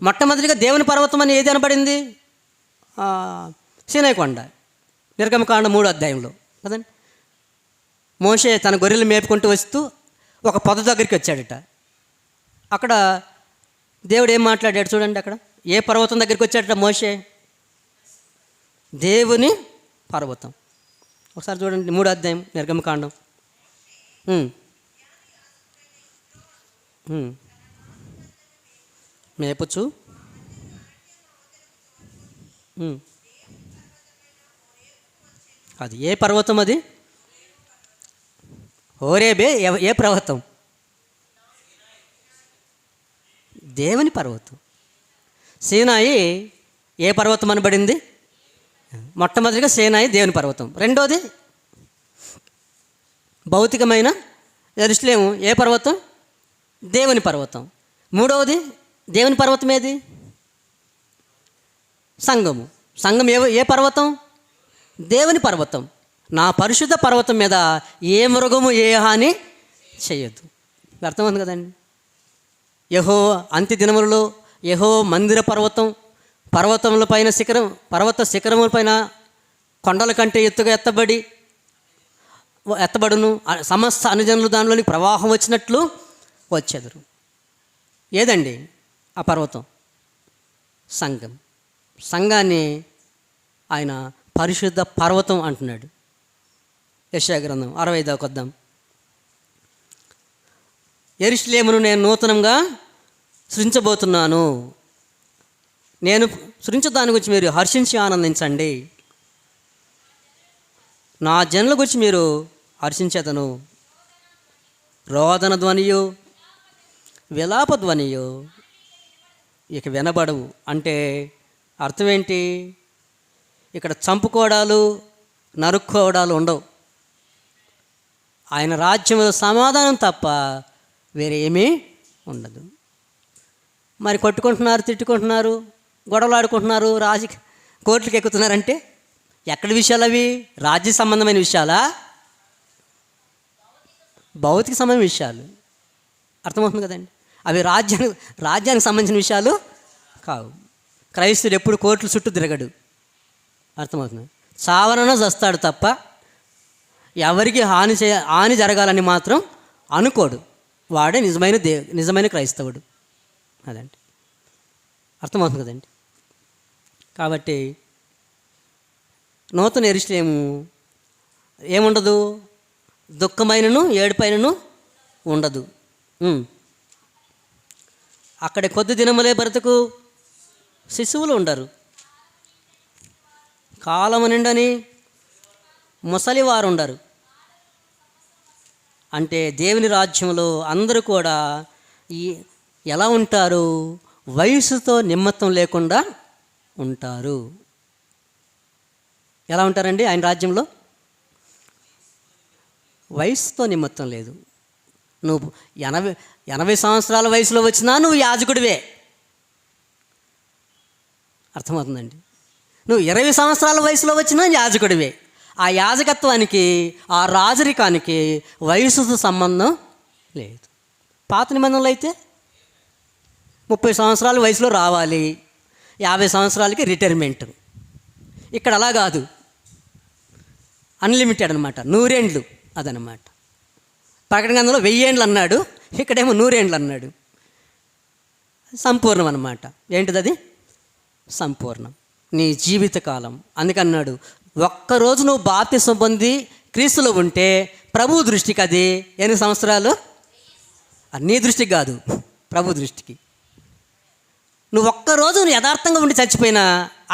[SPEAKER 1] మొట్టమొదటిగా దేవుని పర్వతం అని ఏది అనబడింది? సీనాయి కొండ, నిర్గమకాండ 3వ అధ్యాయంలో కదండి. మోషే తన గొర్రెలు మేపుకుంటూ వస్తూ ఒక పొద దగ్గరికి వచ్చాడట. అక్కడ దేవుడు ఏం మాట్లాడాడు చూడండి. అక్కడ ఏ పర్వతం దగ్గరికి వచ్చాడట మోషే? దేవుని పర్వతం. ఒకసారి చూడండి, 3వ అధ్యాయం నిర్గమకాండం. మేపుచు అది ఏ పర్వతం? అది హోరేబే. ఏ పర్వతం? దేవుని పర్వతం. సీనాయి ఏ పర్వతం అనబడింది? మొట్టమొదటిగా సీనాయి దేవుని పర్వతం. రెండోది భౌతికమైన యెరూషలేము ఏ పర్వతం? దేవుని పర్వతం. మూడవది దేవుని పర్వతం ఏది? సంఘము. సంఘం ఏ పర్వతం? దేవుని పర్వతం. నా పరిశుద్ధ పర్వతం మీద ఏ మృగము ఏ హాని చేయొద్దు. అర్థమవుతుంది కదండి. యెహో అంత్య దినములలో యెహో మందిర పర్వతం, పర్వతముల పైన పర్వత శిఖరముల పైన కొండల కంటే ఎత్తుగా ఎత్తబడును. సమస్త అనుజనులు దానిలోని ప్రవాహం వచ్చినట్లు వచ్చెదరు. ఏదండి ఆ పర్వతం? సంఘం. సంఘాన్ని ఆయన పరిశుద్ధ పర్వతం అంటున్నాడు. యెషయా గ్రంథం 65వ కొద్దాం. యెరూషలేమును నేను నూతనంగా సృజించబోతున్నాను, నేను సృజించు దాని గురించి మీరు హర్షించి ఆనందించండి. నా జనుల గురించి మీరు హర్షించేదను. రోదన ధ్వనియు విలాప ధ్వనియు ఇక వినబడవు. అంటే అర్థం ఏంటి? ఇక్కడ చంపుకోవడాలు, నరుక్కోవడాలు ఉండవు. ఆయన రాజ్యంలో సమాధానం తప్ప వేరే ఏమీ ఉండదు. మరి కొట్టుకుంటున్నారు, తిట్టుకుంటున్నారు, గొడవలు ఆడుకుంటున్నారు, కోర్టులకు ఎక్కుతున్నారంటే ఎక్కడి విషయాలు అవి? రాజ్య సంబంధమైన విషయాలా? భౌతిక సంబంధమైన విషయాలు. అర్థమవుతుంది కదండి. అవి రాజ్యానికి సంబంధించిన విషయాలు కావు. క్రైస్తుడు ఎప్పుడు కోర్టుల చుట్టూ తిరగడు. అర్థమవుతుంది. చావనన చస్తాడు తప్ప ఎవరికి హాని జరగాలని మాత్రం అనుకోడు. వాడే నిజమైన క్రైస్తవుడు. అదండి. అర్థమవుతుంది కదండి. కాబట్టి నూతన యెరూషలేము ఏముండదు? దుఃఖమైనను ఏడుపైనను ఉండదు. అక్కడ కొద్ది దినములే బ్రతుకు శిశువులు ఉండరు. కాలము నిండని ముసలివారు ఉండరు. అంటే దేవుని రాజ్యంలో అందరూ కూడా ఎలా ఉంటారు? వయసుతో నిమిత్తం లేకుండా ఉంటారు. ఎలా ఉంటారండి ఆయన రాజ్యంలో? వయసుతో నిమిత్తం లేదు. నువ్వు 80 సంవత్సరాల వయసులో వచ్చినా నువ్వు యాజకుడివే. అర్థమవుతుందండి. నువ్వు 20 సంవత్సరాల వయసులో వచ్చినా యాజకుడివే. ఆ యాజకత్వానికి, ఆ రాజరికానికి వయసుతో సంబంధం లేదు. పాత నిబంధనలు అయితే 30 సంవత్సరాల వయసులో రావాలి, 50 సంవత్సరాలకి రిటైర్మెంట్. ఇక్కడ అలా కాదు, అన్లిమిటెడ్ అనమాట, 100 ఏండ్లు అదనమాట. ప్రకటన గ్రంథంలో 1000 ఏండ్లు అన్నాడు, ఇక్కడేమో 100 ఏండ్లు అన్నాడు. సంపూర్ణం అన్నమాట. ఏంటిది అది? సంపూర్ణం. నీ జీవితకాలం. అందుకన్నాడు, ఒక్కరోజు నువ్వు బాప్తిసం పొంది క్రీస్తులో ఉంటే ప్రభు దృష్టికి అది ఎన్ని సంవత్సరాలు? అది నీ దృష్టికి కాదు, ప్రభు దృష్టికి. నువ్వు ఒక్కరోజు నువ్వు యథార్థంగా ఉండి చచ్చిపోయినా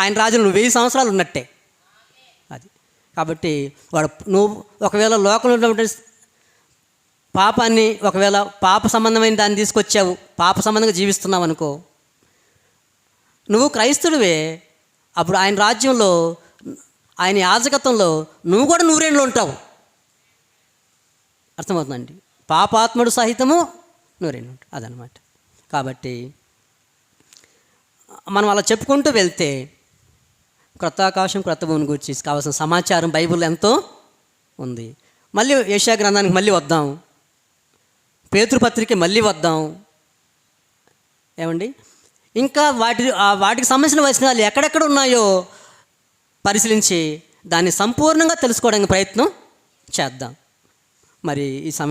[SPEAKER 1] ఆయన రాజులు నువ్వు 1000 సంవత్సరాలు ఉన్నట్టే. అది కాబట్టి వాడు నువ్వు ఒకవేళ లోకంలో ఉన్నటువంటి పాపాన్ని, ఒకవేళ పాప సంబంధమైన దాన్ని తీసుకొచ్చావు, పాప సంబంధంగా జీవిస్తున్నావు అనుకో, నువ్వు క్రైస్తవుడివే. అప్పుడు ఆయన రాజ్యంలో, ఆయన యాజకత్వంలో నువ్వు కూడా 100 ఏళ్ళు ఉంటావు. అర్థమవుతుందండి? పాపాత్ముడు సహితము 100 ఏళ్ళు ఉంటావు. అదనమాట. కాబట్టి మనం అలా చెప్పుకుంటూ వెళ్తే క్రొత్త ఆకాశం క్రొత్త భూమిని గురించి కావాల్సిన సమాచారం బైబిల్లో ఎంతో ఉంది. మళ్ళీ యెషయా గ్రంథానికి మళ్ళీ వద్దాం, పేతురు పత్రిక మళ్ళీ వద్దాం. ఏమండి, ఇంకా వాటికి సంబంధించిన వచనాలు ఎక్కడెక్కడ ఉన్నాయో పరిశీలించి దాన్ని సంపూర్ణంగా తెలుసుకోవడానికి ప్రయత్నం చేద్దాం. మరి ఈ సమయం